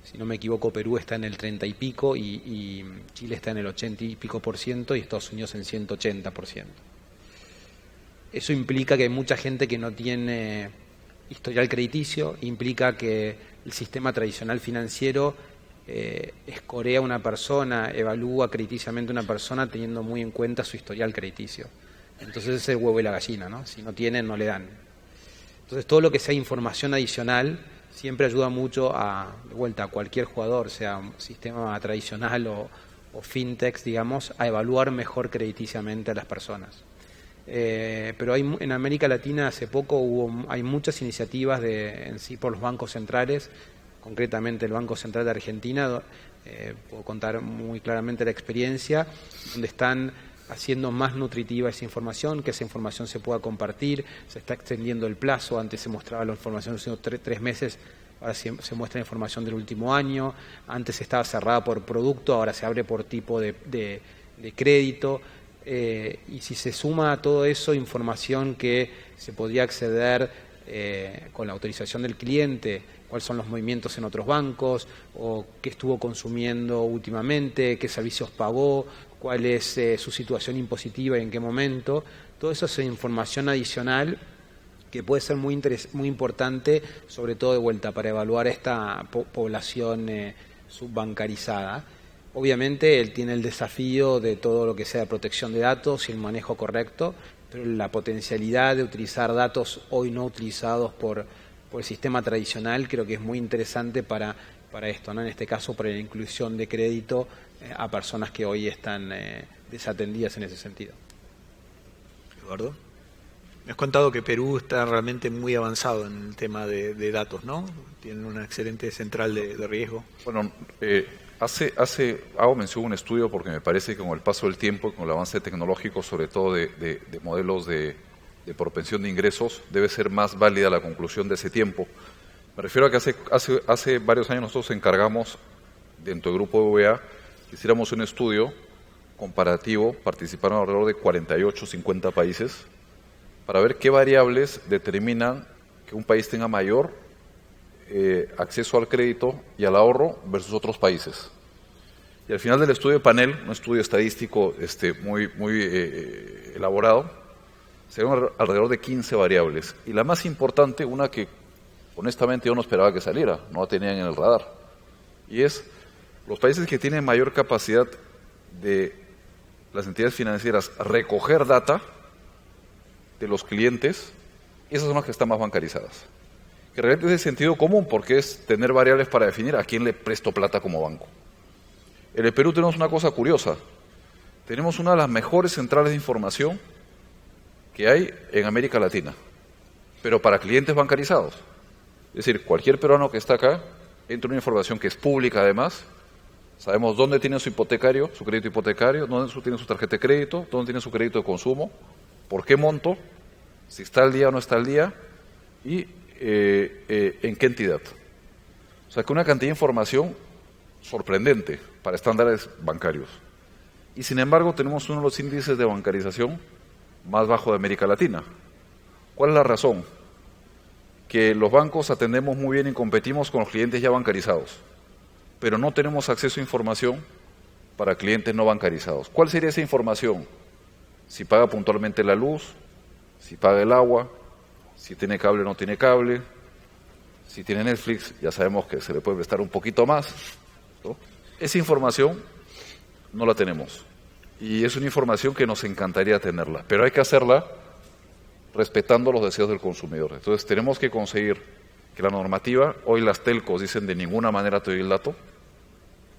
si no me equivoco Perú está en el 30 y pico y Chile está en el 80 y pico % y Estados Unidos en 180%. Eso implica que hay mucha gente que no tiene historial crediticio, implica que el sistema tradicional financiero escorea a una persona, evalúa crediticiamente a una persona teniendo muy en cuenta su historial crediticio. Entonces es el huevo y la gallina, ¿no? Si no tienen, no le dan. Entonces todo lo que sea información adicional siempre ayuda mucho de vuelta a cualquier jugador, sea un sistema tradicional o fintechs, digamos, a evaluar mejor crediticiamente a las personas. Pero en América Latina hace poco hay muchas iniciativas en sí por los bancos centrales, concretamente el Banco Central de Argentina, puedo contar muy claramente la experiencia, donde están haciendo más nutritiva esa información, que esa información se pueda compartir, se está extendiendo el plazo, antes se mostraba la información hace 3 meses, ahora se muestra la información del último año, antes estaba cerrada por producto, ahora se abre por tipo de crédito, y si se suma a todo eso información que se podría acceder con la autorización del cliente, cuáles son los movimientos en otros bancos, o qué estuvo consumiendo últimamente, qué servicios pagó, cuál es su situación impositiva y en qué momento. Todo eso es información adicional que puede ser muy importante, sobre todo de vuelta para evaluar esta población subbancarizada. Obviamente él tiene el desafío de todo lo que sea protección de datos y el manejo correcto, pero la potencialidad de utilizar datos hoy no utilizados por el sistema tradicional creo que es muy interesante para esto, ¿no? En este caso para la inclusión de crédito a personas que hoy están desatendidas en ese sentido. Eduardo, me has contado que Perú está realmente muy avanzado en el tema de datos, ¿no? Tienen una excelente central de riesgo. Bueno, hago mención a un estudio porque me parece que con el paso del tiempo y con el avance tecnológico, sobre todo de modelos de propensión de ingresos, debe ser más válida la conclusión de ese tiempo. Me refiero a que hace varios años nosotros encargamos, dentro del grupo BBVA, que hiciéramos un estudio comparativo, participaron alrededor de 48, 50 países, para ver qué variables determinan que un país tenga mayor acceso al crédito y al ahorro versus otros países. Y al final del estudio de panel, un estudio estadístico muy elaborado, se dieron alrededor de 15 variables. Y la más importante, una que honestamente yo no esperaba que saliera, no la tenían en el radar, y es los países que tienen mayor capacidad de las entidades financieras recoger data de los clientes, esas son las que están más bancarizadas. Que realmente es de sentido común porque es tener variables para definir a quién le presto plata como banco. En el Perú tenemos una cosa curiosa, tenemos una de las mejores centrales de información que hay en América Latina, pero para clientes bancarizados. Es decir, cualquier peruano que está acá entra una información que es pública además, sabemos dónde tiene su hipotecario, su crédito hipotecario, dónde tiene su tarjeta de crédito, dónde tiene su crédito de consumo, por qué monto, si está al día o no está al día y en qué entidad. O sea que una cantidad de información sorprendente para estándares bancarios. Y sin embargo tenemos uno de los índices de bancarización más bajo de América Latina. ¿Cuál es la razón? Que los bancos atendemos muy bien y competimos con los clientes ya bancarizados, pero no tenemos acceso a información para clientes no bancarizados. ¿Cuál sería esa información? Si paga puntualmente la luz, si paga el agua, si tiene cable o no tiene cable, si tiene Netflix, ya sabemos que se le puede prestar un poquito más, ¿no? Esa información no la tenemos. Y es una información que nos encantaría tenerla, pero hay que hacerla respetando los deseos del consumidor. Entonces tenemos que conseguir que la normativa, hoy las telcos dicen de ninguna manera te doy el dato,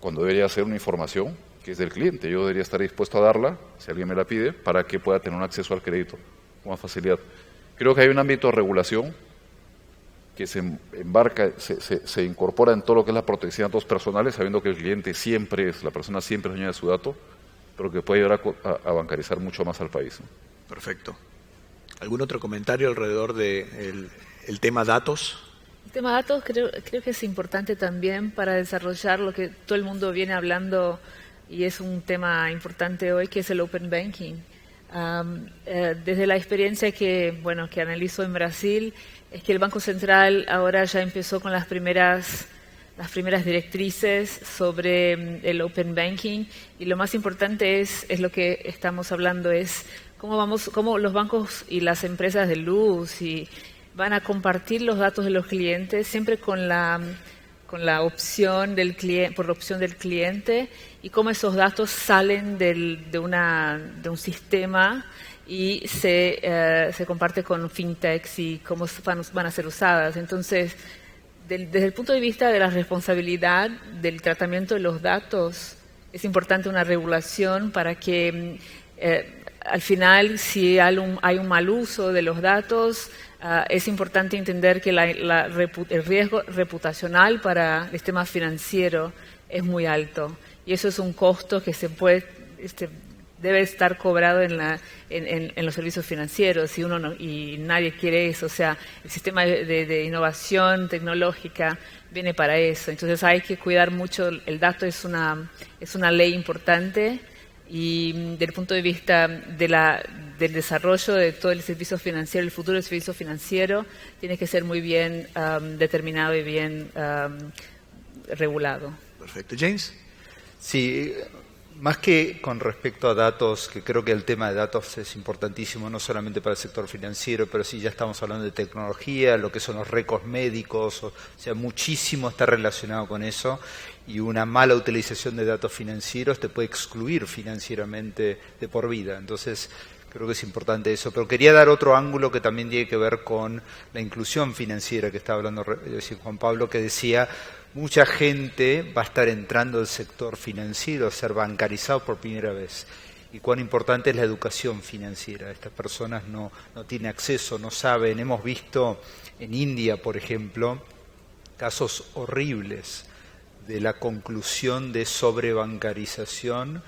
cuando debería ser una información que es del cliente. Yo debería estar dispuesto a darla, si alguien me la pide, para que pueda tener un acceso al crédito con más facilidad. Creo que hay un ámbito de regulación que se embarca, se incorpora en todo lo que es la protección de datos personales, sabiendo que el cliente siempre es, la persona siempre es dueña de su dato, pero que puede ayudar a bancarizar mucho más al país, ¿no? Perfecto. ¿Algún otro comentario alrededor del el tema datos? El tema datos creo que es importante también para desarrollar lo que todo el mundo viene hablando y es un tema importante hoy, que es el Open Banking. Desde la experiencia que analizo en Brasil, es que el Banco Central ahora ya empezó con las primeras directrices sobre el Open Banking, y lo más importante es lo que estamos hablando, es cómo los bancos y las empresas de luz van a compartir los datos de los clientes, siempre con la opción del cliente, por la opción del cliente, y cómo esos datos salen de un sistema y se comparte con fintechs y cómo van a ser usadas. Entonces, desde el punto de vista de la responsabilidad del tratamiento de los datos, es importante una regulación para que al final, si hay un mal uso de los datos, es importante entender que el riesgo reputacional para el sistema financiero es muy alto, y eso es un costo que debe estar cobrado en los servicios financieros, y nadie quiere eso. O sea, el sistema de innovación tecnológica viene para eso. Entonces hay que cuidar mucho. El dato es una ley importante, y desde el punto de vista del desarrollo de todo el servicio financiero, el futuro del servicio financiero, tiene que ser muy bien determinado y bien regulado. Perfecto. James. Sí, más que con respecto a datos, que creo que el tema de datos es importantísimo, no solamente para el sector financiero, pero sí ya estamos hablando de tecnología, lo que son los récords médicos, o sea, muchísimo está relacionado con eso, y una mala utilización de datos financieros te puede excluir financieramente de por vida. Entonces, creo que es importante eso. Pero quería dar otro ángulo que también tiene que ver con la inclusión financiera, que estaba hablando Juan Pablo, que decía: mucha gente va a estar entrando al sector financiero, a ser bancarizado por primera vez. Y cuán importante es la educación financiera. Estas personas no tienen acceso, no saben. Hemos visto en India, por ejemplo, casos horribles de la conclusión de sobrebancarización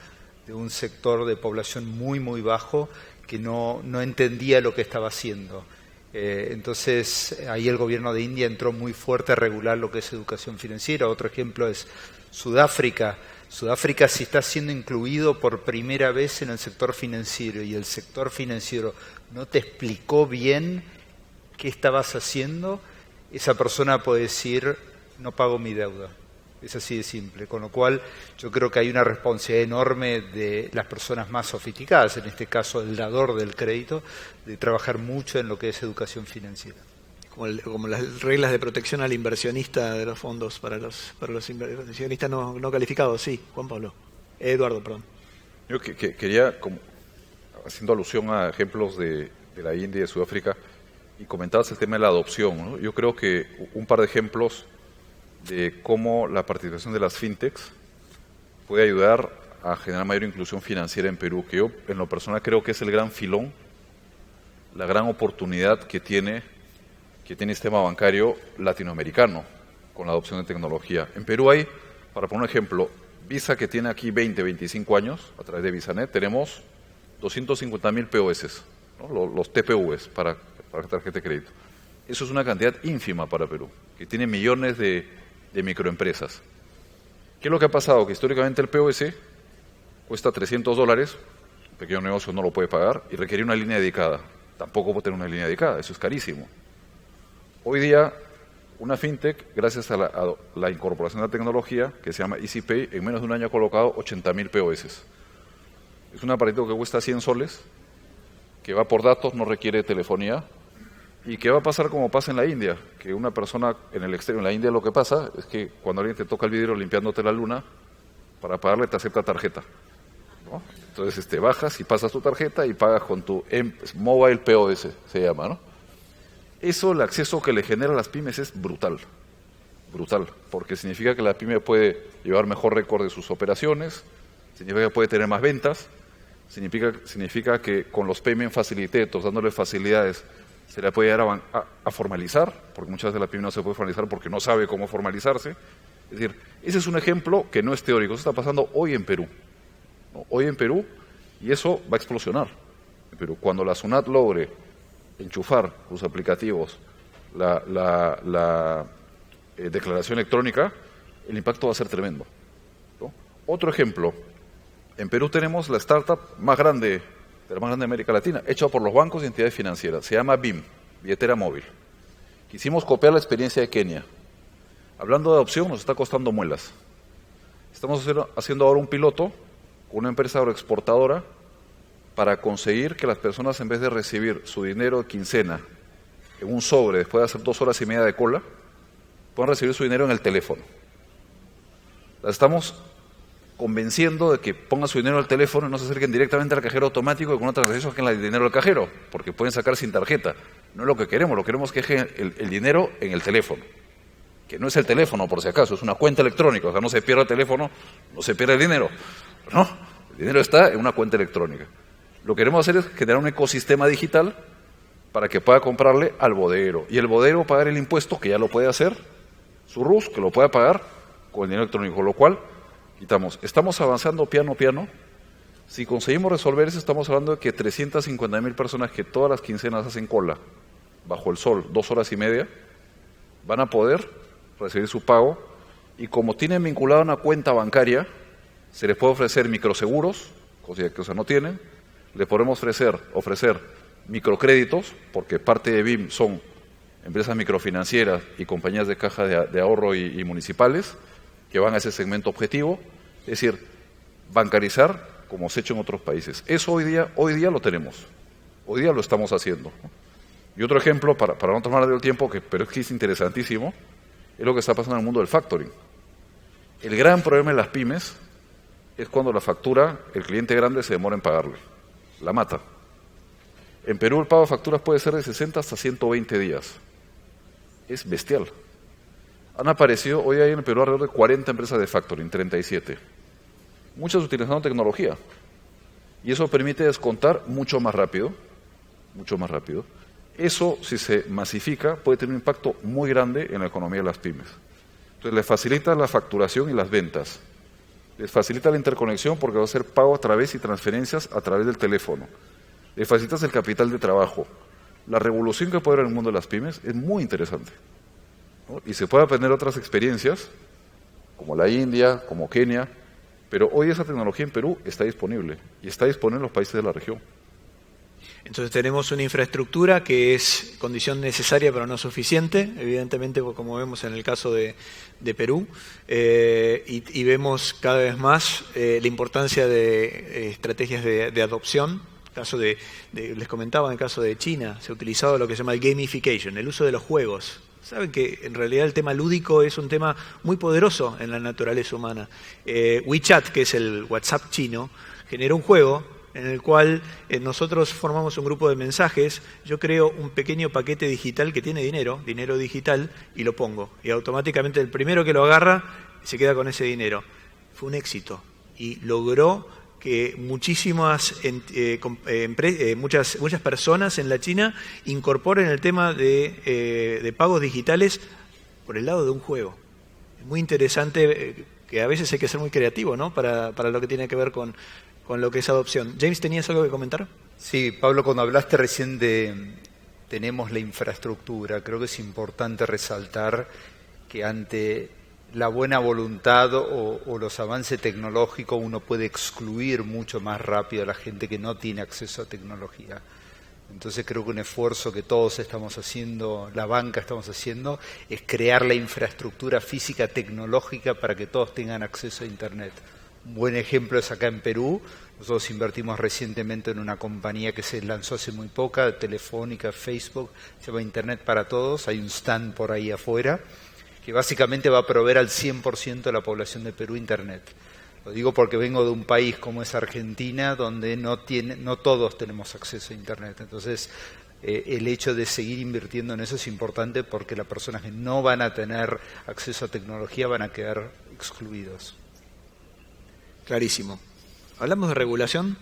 de un sector de población muy, muy bajo que no entendía lo que estaba haciendo. Entonces, ahí el gobierno de India entró muy fuerte a regular lo que es educación financiera. Otro ejemplo es Sudáfrica. Sudáfrica sí está siendo incluido por primera vez en el sector financiero, y el sector financiero no te explicó bien qué estabas haciendo, esa persona puede decir: no pago mi deuda. Es así de simple, con lo cual yo creo que hay una responsabilidad enorme de las personas más sofisticadas, en este caso el dador del crédito, de trabajar mucho en lo que es educación financiera. Como las reglas de protección al inversionista de los fondos para los inversionistas no calificados. Sí, Juan Pablo. Eduardo, perdón. Yo quería, haciendo alusión a ejemplos de la India y de Sudáfrica, y comentabas el tema de la adopción, ¿no? Yo creo que un par de ejemplos de cómo la participación de las fintechs puede ayudar a generar mayor inclusión financiera en Perú, que yo en lo personal creo que es el gran filón, la gran oportunidad que tiene el sistema bancario latinoamericano con la adopción de tecnología. En Perú hay, para poner un ejemplo, Visa, que tiene aquí 25 años, a través de VisaNet, tenemos 250.000 POS, ¿no? los TPVs para tarjeta de crédito. Eso es una cantidad ínfima para Perú, que tiene millones de microempresas. ¿Qué es lo que ha pasado? Que históricamente el POS cuesta $300, un pequeño negocio no lo puede pagar, y requiere una línea dedicada. Tampoco puede tener una línea dedicada, eso es carísimo. Hoy día, una fintech, gracias a la incorporación de la tecnología, que se llama EasyPay, en menos de un año ha colocado 80.000 POS. Es un aparatito que cuesta 100 soles, que va por datos, no requiere telefonía, y que va a pasar como pasa en la India, que una persona en el exterior, en la India lo que pasa es que cuando alguien te toca el vidrio limpiándote la luna, para pagarle te acepta tarjeta, ¿no? Entonces bajas y pasas tu tarjeta y pagas con tu mobile POS, se llama, ¿no? Eso, el acceso que le genera a las pymes es brutal, porque significa que la pyme puede llevar mejor récord de sus operaciones, significa que puede tener más ventas, significa que con los payment facilitators, dándole facilidades, se le puede llegar a formalizar, porque muchas veces la pyme no se puede formalizar porque no sabe cómo formalizarse. Es decir, ese es un ejemplo que no es teórico, eso está pasando hoy en Perú, ¿no? Hoy en Perú, y eso va a explosionar. Pero cuando la SUNAT logre enchufar sus aplicativos la declaración electrónica, el impacto va a ser tremendo, ¿no? Otro ejemplo, en Perú tenemos la startup más grande de América Latina, hecha por los bancos y entidades financieras, se llama BIM, billetera móvil. Quisimos copiar la experiencia de Kenia. Hablando de adopción, nos está costando muelas. Estamos haciendo ahora un piloto con una empresa agroexportadora para conseguir que las personas, en vez de recibir su dinero de quincena en un sobre después de hacer 2 horas y media de cola, puedan recibir su dinero en el teléfono. Las estamos convenciendo de que pongan su dinero al teléfono y no se acerquen directamente al cajero automático y con una transacción saquen el dinero al cajero, porque pueden sacar sin tarjeta. No es lo que queremos es que dejen el dinero en el teléfono. Que no es el teléfono, por si acaso, es una cuenta electrónica, o sea, no se pierde el teléfono, no se pierde el dinero, ¿no? El dinero está en una cuenta electrónica. Lo que queremos hacer es generar un ecosistema digital para que pueda comprarle al bodeguero, y el bodeguero pagar el impuesto, que ya lo puede hacer, su RUS, que lo pueda pagar con el dinero electrónico, lo cual quitamos. Estamos avanzando piano a piano. Si conseguimos resolver eso, estamos hablando de que 350.000 personas que todas las quincenas hacen cola bajo el sol, 2 horas y media, van a poder recibir su pago, y como tienen vinculada una cuenta bancaria, se les puede ofrecer microseguros, cosa que no tienen, les podemos ofrecer microcréditos, porque parte de BIM son empresas microfinancieras y compañías de caja de ahorro y municipales, que van a ese segmento objetivo, es decir, bancarizar como se ha hecho en otros países. Eso hoy día lo tenemos, hoy día lo estamos haciendo. Y otro ejemplo, para no tomar el tiempo, pero es que es interesantísimo, es lo que está pasando en el mundo del factoring. El gran problema de las pymes es cuando la factura, el cliente grande se demora en pagarle, la mata. En Perú el pago de facturas puede ser de 60 hasta 120 días. Es bestial. Han aparecido, hoy hay en el Perú alrededor de 40 empresas de factoring, 37. Muchas utilizando tecnología. Y eso permite descontar mucho más rápido. Eso, si se masifica, puede tener un impacto muy grande en la economía de las pymes. Entonces, les facilita la facturación y las ventas. Les facilita la interconexión porque va a hacer pago a través y transferencias a través del teléfono. Les facilitas el capital de trabajo. La revolución que puede haber en el mundo de las pymes es muy interesante, ¿no? Y se puede aprender otras experiencias, como la India, como Kenia, pero hoy esa tecnología en Perú está disponible, y está disponible en los países de la región. Entonces tenemos una infraestructura que es condición necesaria pero no suficiente, evidentemente como vemos en el caso de Perú, y vemos cada vez más la importancia de estrategias de adopción. Caso les comentaba, en el caso de China, se ha utilizado lo que se llama el gamification, el uso de los juegos. Saben que en realidad el tema lúdico es un tema muy poderoso en la naturaleza humana. WeChat, que es el WhatsApp chino, generó un juego en el cual nosotros formamos un grupo de mensajes, yo creo un pequeño paquete digital que tiene dinero digital, y lo pongo. Y automáticamente el primero que lo agarra se queda con ese dinero. Fue un éxito y logró que muchísimas muchas personas en la China incorporen el tema de pagos digitales por el lado de un juego. Es muy interesante, que a veces hay que ser muy creativo, ¿no? Para lo que tiene que ver con lo que es adopción. James, ¿tenías algo que comentar? Sí, Pablo, cuando hablaste recién tenemos la infraestructura, creo que es importante resaltar que ante la buena voluntad o los avances tecnológicos uno puede excluir mucho más rápido a la gente que no tiene acceso a tecnología. Entonces creo que un esfuerzo que todos estamos haciendo, la banca estamos haciendo, es crear la infraestructura física tecnológica para que todos tengan acceso a Internet. Un buen ejemplo es acá en Perú. Nosotros invertimos recientemente en una compañía que se lanzó hace muy poca, Telefónica, Facebook, se llama Internet para Todos. Hay un stand por ahí afuera que básicamente va a proveer al 100% de la población de Perú Internet. Lo digo porque vengo de un país como es Argentina, donde no todos tenemos acceso a Internet. Entonces, el hecho de seguir invirtiendo en eso es importante porque las personas que no van a tener acceso a tecnología van a quedar excluidos. Clarísimo. Hablamos de regulación.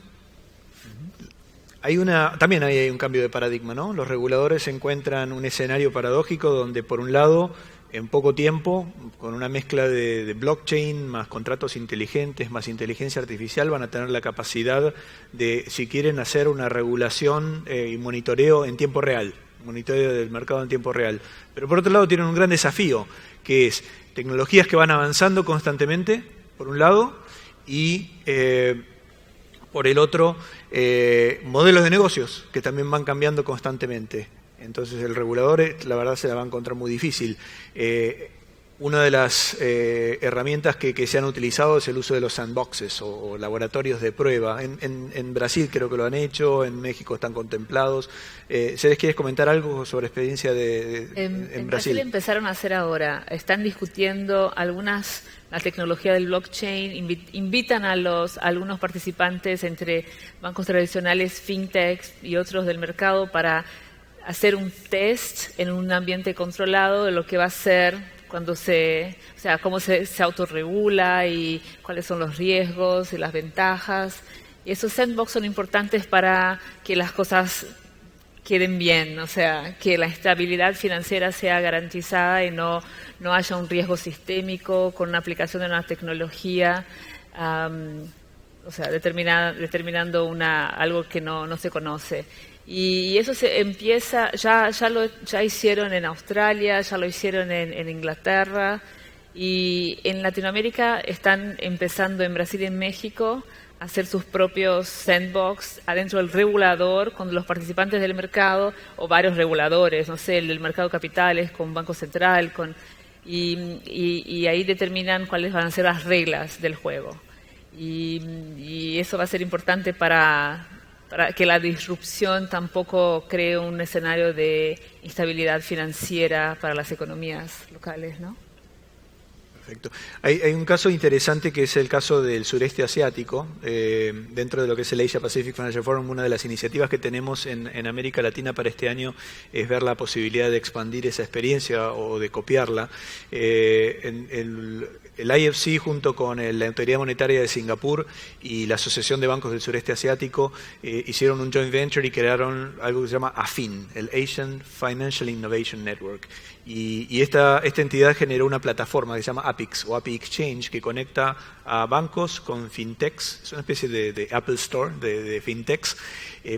También hay un cambio de paradigma, ¿no? Los reguladores encuentran un escenario paradójico donde, por un lado, en poco tiempo, con una mezcla de blockchain, más contratos inteligentes, más inteligencia artificial, van a tener la capacidad de, si quieren, hacer una regulación y monitoreo en tiempo real, monitoreo del mercado en tiempo real. Pero por otro lado tienen un gran desafío, que es tecnologías que van avanzando constantemente, por un lado, y por el otro, modelos de negocios que también van cambiando constantemente. Entonces el regulador, la verdad, se la va a encontrar muy difícil. Una de las herramientas que se han utilizado es el uso de los sandboxes o laboratorios de prueba. En Brasil creo que lo han hecho, en México están contemplados. ¿Ceres, quieres comentar algo sobre experiencia en Brasil? Empezaron a hacer ahora. Están discutiendo la tecnología del blockchain, invitan a algunos participantes entre bancos tradicionales, fintechs y otros del mercado para hacer un test en un ambiente controlado de lo que va a ser cuando cómo se autorregula y cuáles son los riesgos y las ventajas. Y esos sandbox son importantes para que las cosas queden bien, o sea, que la estabilidad financiera sea garantizada y no haya un riesgo sistémico con una aplicación de una tecnología, determinando algo que no se conoce. Y eso se empieza, ya hicieron en Australia, ya lo hicieron en Inglaterra, y en Latinoamérica están empezando en Brasil y en México a hacer sus propios sandbox adentro del regulador con los participantes del mercado o varios reguladores, no sé, el del mercado de capitales con Banco Central, y ahí determinan cuáles van a ser las reglas del juego. Y eso va a ser importante para que la disrupción tampoco cree un escenario de instabilidad financiera para las economías locales, ¿no? Perfecto. Hay un caso interesante que es el caso del sureste asiático. Dentro de lo que es el Asia Pacific Financial Forum, una de las iniciativas que tenemos en América Latina para este año es ver la posibilidad de expandir esa experiencia o de copiarla. El IFC, junto con la Autoridad Monetaria de Singapur y la Asociación de Bancos del Sureste Asiático, hicieron un joint venture y crearon algo que se llama AFIN, el Asian Financial Innovation Network. Y esta entidad generó una plataforma que se llama APIX o API Exchange, que conecta a bancos con fintechs. Es una especie de Apple Store de fintechs,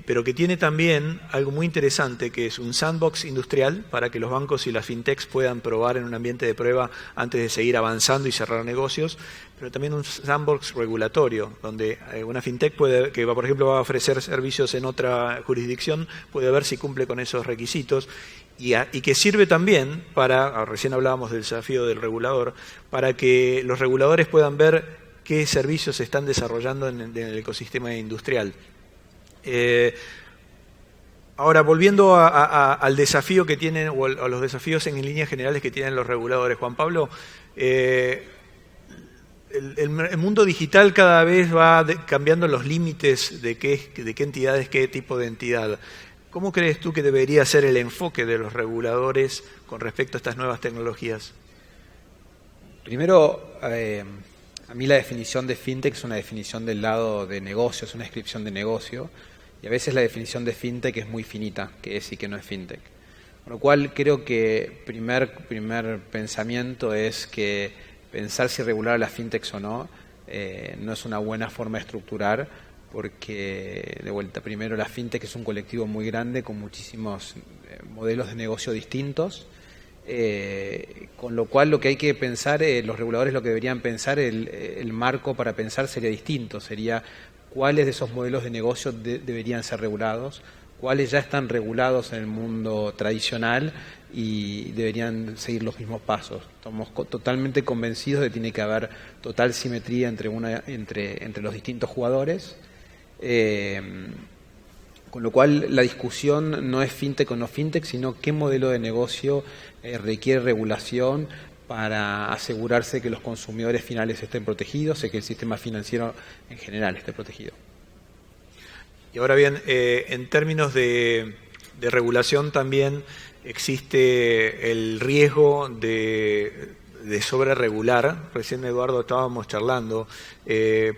pero que tiene también algo muy interesante, que es un sandbox industrial para que los bancos y las fintechs puedan probar en un ambiente de prueba antes de seguir avanzando y cerrar negocios, pero también un sandbox regulatorio, donde una fintech que por ejemplo va a ofrecer servicios en otra jurisdicción, puede ver si cumple con esos requisitos, y que sirve también recién hablábamos del desafío del regulador, para que los reguladores puedan ver qué servicios se están desarrollando en el ecosistema industrial. Ahora, volviendo al desafío que tienen, o a los desafíos en líneas generales que tienen los reguladores, Juan Pablo, el mundo digital cada vez va cambiando los límites de qué entidad es qué tipo de entidad. ¿Cómo crees tú que debería ser el enfoque de los reguladores con respecto a estas nuevas tecnologías? Primero, a mí la definición de fintech es una definición del lado de negocio, es una descripción de negocio, y a veces la definición de fintech es muy finita, qué es y qué no es fintech. Con lo cual creo que primer pensamiento es que pensar si regular a las fintechs o no es una buena forma de estructurar, porque, de vuelta, primero la fintech es un colectivo muy grande con muchísimos modelos de negocio distintos, con lo cual lo que hay que pensar, los reguladores lo que deberían pensar, el marco para pensar sería distinto, sería cuáles de esos modelos de negocio deberían ser regulados, cuáles ya están regulados en el mundo tradicional y deberían seguir los mismos pasos. Estamos totalmente convencidos de que tiene que haber total simetría entre los distintos jugadores. Con lo cual la discusión no es fintech o no fintech, sino qué modelo de negocio requiere regulación para asegurarse que los consumidores finales estén protegidos y que el sistema financiero en general esté protegido. Y ahora bien, en términos de de regulación también existe el riesgo de sobreregular. Recién, Eduardo, estábamos charlando,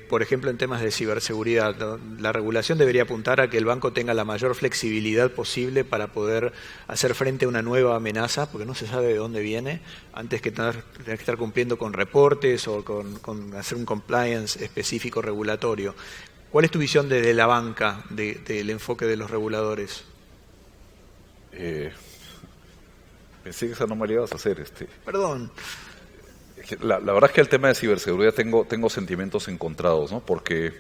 por ejemplo, en temas de ciberseguridad. La regulación debería apuntar a que el banco tenga la mayor flexibilidad posible para poder hacer frente a una nueva amenaza, porque no se sabe de dónde viene, antes que tener que estar cumpliendo con reportes o con hacer un compliance específico regulatorio. ¿Cuál es tu visión desde la banca del enfoque de los reguladores? Pensé que esa no me la ibas a hacer. Perdón. La verdad es que el tema de ciberseguridad tengo sentimientos encontrados, ¿no? Porque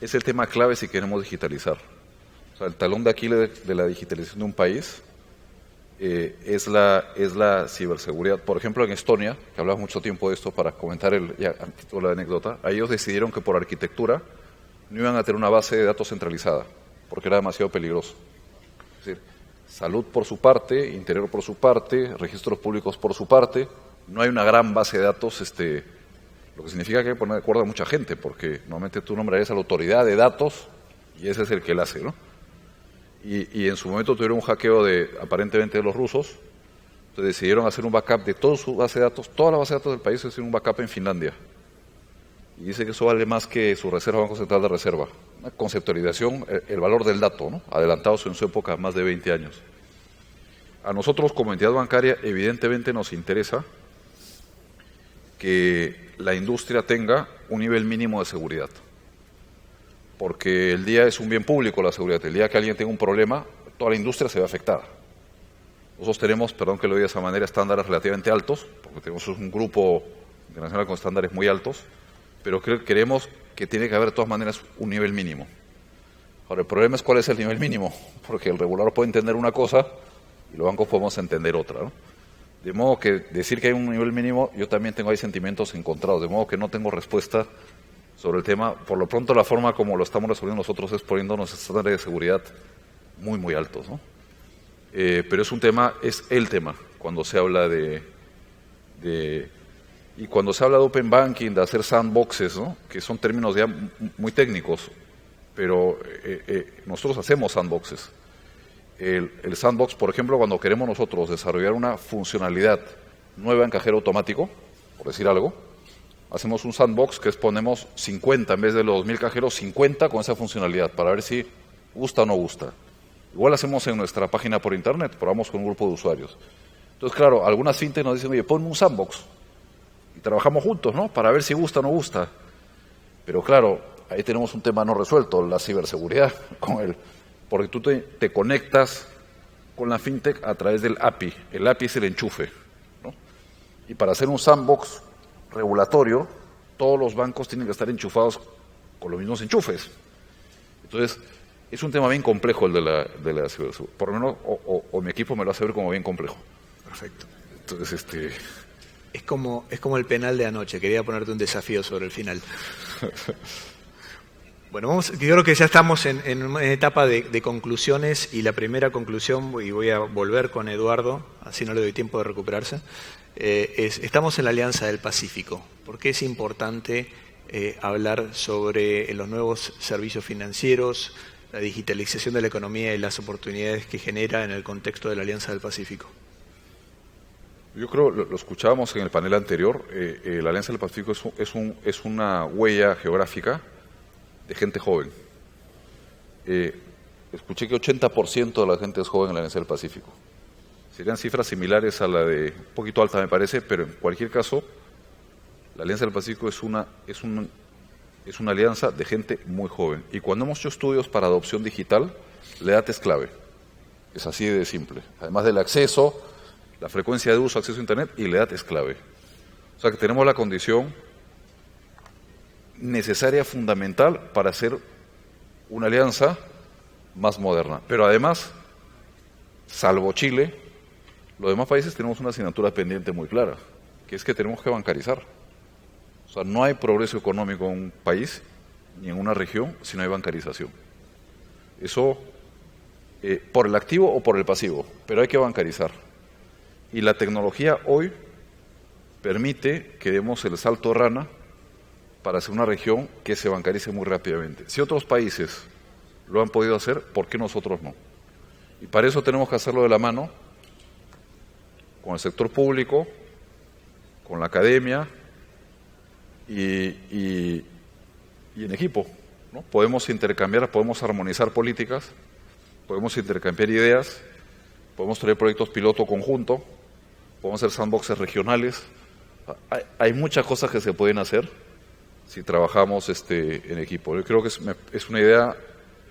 es el tema clave si queremos digitalizar. O sea, el talón de Aquiles de la digitalización de un país es la ciberseguridad. Por ejemplo, en Estonia, que hablaba mucho tiempo de esto para comentar la anécdota, ellos decidieron que por arquitectura no iban a tener una base de datos centralizada, porque era demasiado peligroso. Es decir, salud por su parte, interior por su parte, registros públicos por su parte. No hay una gran base de datos, lo que significa que hay que poner de acuerdo a mucha gente, porque normalmente tú nombrarías a la autoridad de datos y ese es el que la hace, ¿no? Y en su momento tuvieron un hackeo aparentemente de los rusos, entonces decidieron hacer un backup de toda su base de datos, toda la base de datos del país, es un backup en Finlandia. Y dice que eso vale más que su reserva, Banco Central de Reserva. Una conceptualización, el valor del dato, ¿no? Adelantados en su época, más de 20 años. A nosotros como entidad bancaria evidentemente nos interesa que la industria tenga un nivel mínimo de seguridad, porque el día es un bien público la seguridad. El día que alguien tenga un problema, toda la industria se ve afectada. Nosotros tenemos, perdón que lo diga de esa manera, estándares relativamente altos, porque tenemos un grupo internacional con estándares muy altos, pero creemos que tiene que haber de todas maneras un nivel mínimo. Ahora, el problema es cuál es el nivel mínimo, porque el regulador puede entender una cosa y los bancos podemos entender otra, ¿no? De modo que decir que hay un nivel mínimo, yo también tengo ahí sentimientos encontrados, de modo que no tengo respuesta sobre el tema. Por lo pronto, la forma como lo estamos resolviendo nosotros es poniéndonos estándares de seguridad muy, muy altos, ¿no? Pero es el tema, cuando se habla y cuando se habla de open banking, de hacer sandboxes, ¿no? Que son términos ya muy técnicos, pero nosotros hacemos sandboxes. El sandbox, por ejemplo, cuando queremos nosotros desarrollar una funcionalidad nueva en cajero automático, por decir algo, hacemos un sandbox que ponemos 50, en vez de los 1000 cajeros, 50 con esa funcionalidad, para ver si gusta o no gusta. Igual hacemos en nuestra página por internet, probamos con un grupo de usuarios. Entonces, claro, algunas fintech nos dicen, oye, pon un sandbox, y trabajamos juntos, ¿no?, para ver si gusta o no gusta. Pero claro, ahí tenemos un tema no resuelto, la ciberseguridad, porque tú te conectas con la fintech a través del API. El API es el enchufe, ¿no? Y para hacer un sandbox regulatorio, todos los bancos tienen que estar enchufados con los mismos enchufes. Entonces, es un tema bien complejo el de la ciberseguridad. Por lo menos, o mi equipo me lo hace ver como bien complejo. Perfecto. Entonces, Es como el penal de anoche. Quería ponerte un desafío sobre el final. Bueno, yo creo que ya estamos en una etapa de conclusiones, y la primera conclusión, y voy a volver con Eduardo, así no le doy tiempo de recuperarse, estamos en la Alianza del Pacífico. ¿Por qué es importante hablar sobre los nuevos servicios financieros, la digitalización de la economía y las oportunidades que genera en el contexto de la Alianza del Pacífico? Yo creo, lo escuchábamos en el panel anterior, la Alianza del Pacífico es una huella geográfica de gente joven. Escuché que 80% de la gente es joven en la Alianza del Pacífico. Serían cifras similares a la de, un poquito alta me parece, pero en cualquier caso, la Alianza del Pacífico es una alianza de gente muy joven. Y cuando hemos hecho estudios para adopción digital, la edad es clave. Es así de simple. Además del acceso, la frecuencia de uso, acceso a Internet, y la edad es clave. O sea que tenemos la condición necesaria, fundamental, para hacer una alianza más moderna. Pero además, salvo Chile, los demás países tenemos una asignatura pendiente muy clara, que es que tenemos que bancarizar. O sea, no hay progreso económico en un país ni en una región si no hay bancarización. Eso, por el activo o por el pasivo, pero hay que bancarizar. Y la tecnología hoy permite que demos el salto rana para hacer una región que se bancarice muy rápidamente. Si otros países lo han podido hacer, ¿por qué nosotros no? Y para eso tenemos que hacerlo de la mano con el sector público, con la academia y en equipo, ¿no? Podemos intercambiar, podemos armonizar políticas, podemos intercambiar ideas, podemos traer proyectos piloto conjunto, podemos hacer sandboxes regionales. Hay muchas cosas que se pueden hacer si trabajamos en equipo. Yo creo que es una idea,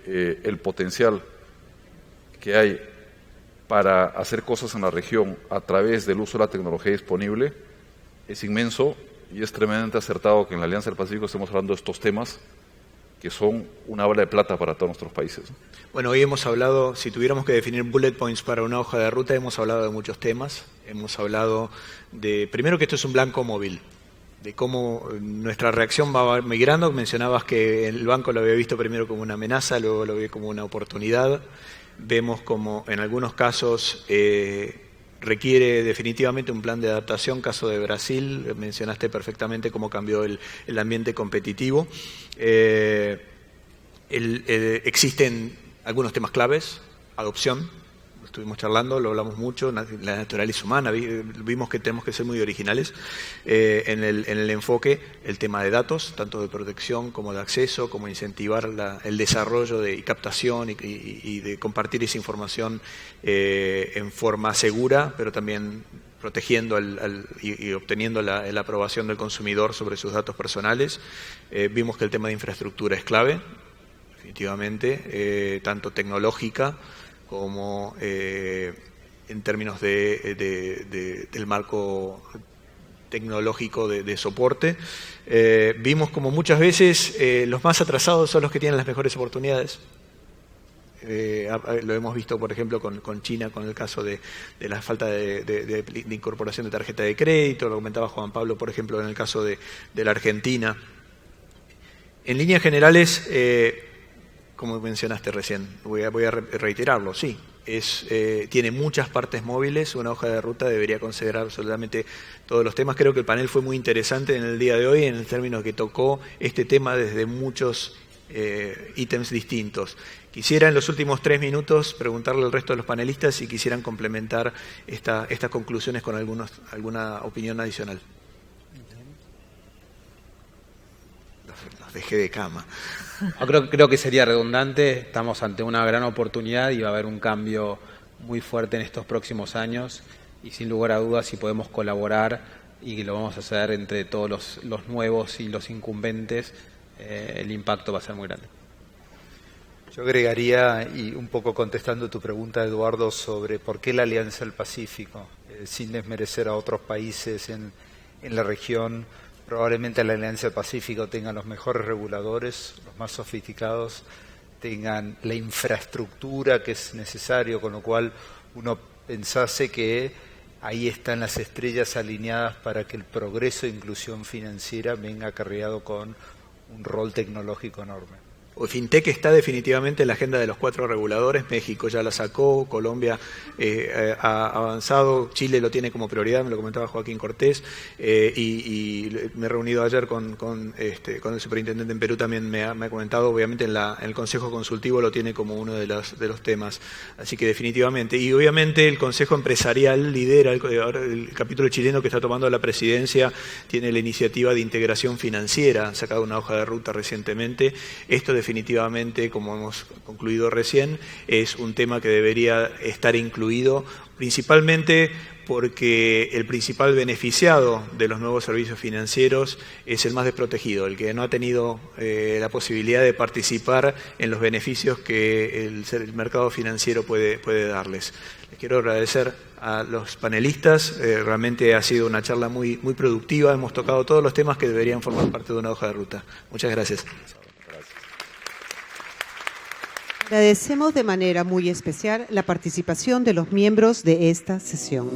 el potencial que hay para hacer cosas en la región a través del uso de la tecnología disponible es inmenso y es tremendamente acertado que en la Alianza del Pacífico estemos hablando de estos temas que son una bala de plata para todos nuestros países. Bueno, hoy hemos hablado, si tuviéramos que definir bullet points para una hoja de ruta, hemos hablado de muchos temas. Hemos hablado de, primero, que esto es un blanco móvil, de cómo nuestra reacción va migrando. Mencionabas que el banco lo había visto primero como una amenaza, luego lo ve como una oportunidad. Vemos como en algunos casos requiere definitivamente un plan de adaptación, caso de Brasil, mencionaste perfectamente cómo cambió el ambiente competitivo. Existen algunos temas claves, adopción, estuvimos charlando, lo hablamos mucho, la naturaleza humana, vimos que tenemos que ser muy originales en el enfoque, el tema de datos, tanto de protección como de acceso, como incentivar el desarrollo y captación y de compartir esa información en forma segura, pero también protegiendo y obteniendo la aprobación del consumidor sobre sus datos personales. Vimos que el tema de infraestructura es clave, definitivamente, tanto tecnológica como en términos del marco tecnológico de soporte. Vimos como muchas veces los más atrasados son los que tienen las mejores oportunidades. Lo hemos visto, por ejemplo, con China, con el caso de la falta de incorporación de tarjeta de crédito, lo comentaba Juan Pablo, por ejemplo, en el caso de la Argentina. En líneas generales, como mencionaste recién, voy a reiterarlo, sí, tiene muchas partes móviles, una hoja de ruta debería considerar absolutamente todos los temas. Creo que el panel fue muy interesante en el día de hoy en el término que tocó este tema desde muchos ítems distintos. Quisiera en los últimos 3 minutos preguntarle al resto de los panelistas si quisieran complementar estas conclusiones con alguna opinión adicional. Los dejé de cama. Creo que sería redundante, estamos ante una gran oportunidad y va a haber un cambio muy fuerte en estos próximos años y sin lugar a dudas si podemos colaborar y lo vamos a hacer entre todos los nuevos y los incumbentes, el impacto va a ser muy grande. Yo agregaría, y un poco contestando tu pregunta, Eduardo, sobre por qué la Alianza del Pacífico, sin desmerecer a otros países en la región. Probablemente la Alianza del Pacífico tenga los mejores reguladores, los más sofisticados, tengan la infraestructura que es necesario, con lo cual uno pensase que ahí están las estrellas alineadas para que el progreso e inclusión financiera venga acarreado con un rol tecnológico enorme. FinTech está definitivamente en la agenda de los 4 reguladores. México ya la sacó, Colombia ha avanzado, Chile lo tiene como prioridad, me lo comentaba Joaquín Cortés, y me he reunido ayer con el superintendente en Perú, también me ha comentado, obviamente en el Consejo Consultivo lo tiene como uno de los temas, así que definitivamente. Y obviamente el Consejo Empresarial lidera, ahora el capítulo chileno que está tomando la presidencia tiene la iniciativa de integración financiera, ha sacado una hoja de ruta recientemente. Esto definitivamente, como hemos concluido recién, es un tema que debería estar incluido, principalmente porque el principal beneficiado de los nuevos servicios financieros es el más desprotegido, el que no ha tenido la posibilidad de participar en los beneficios que el mercado financiero puede darles. Les quiero agradecer a los panelistas, realmente ha sido una charla muy productiva, hemos tocado todos los temas que deberían formar parte de una hoja de ruta. Muchas gracias. Agradecemos de manera muy especial la participación de los miembros de esta sesión.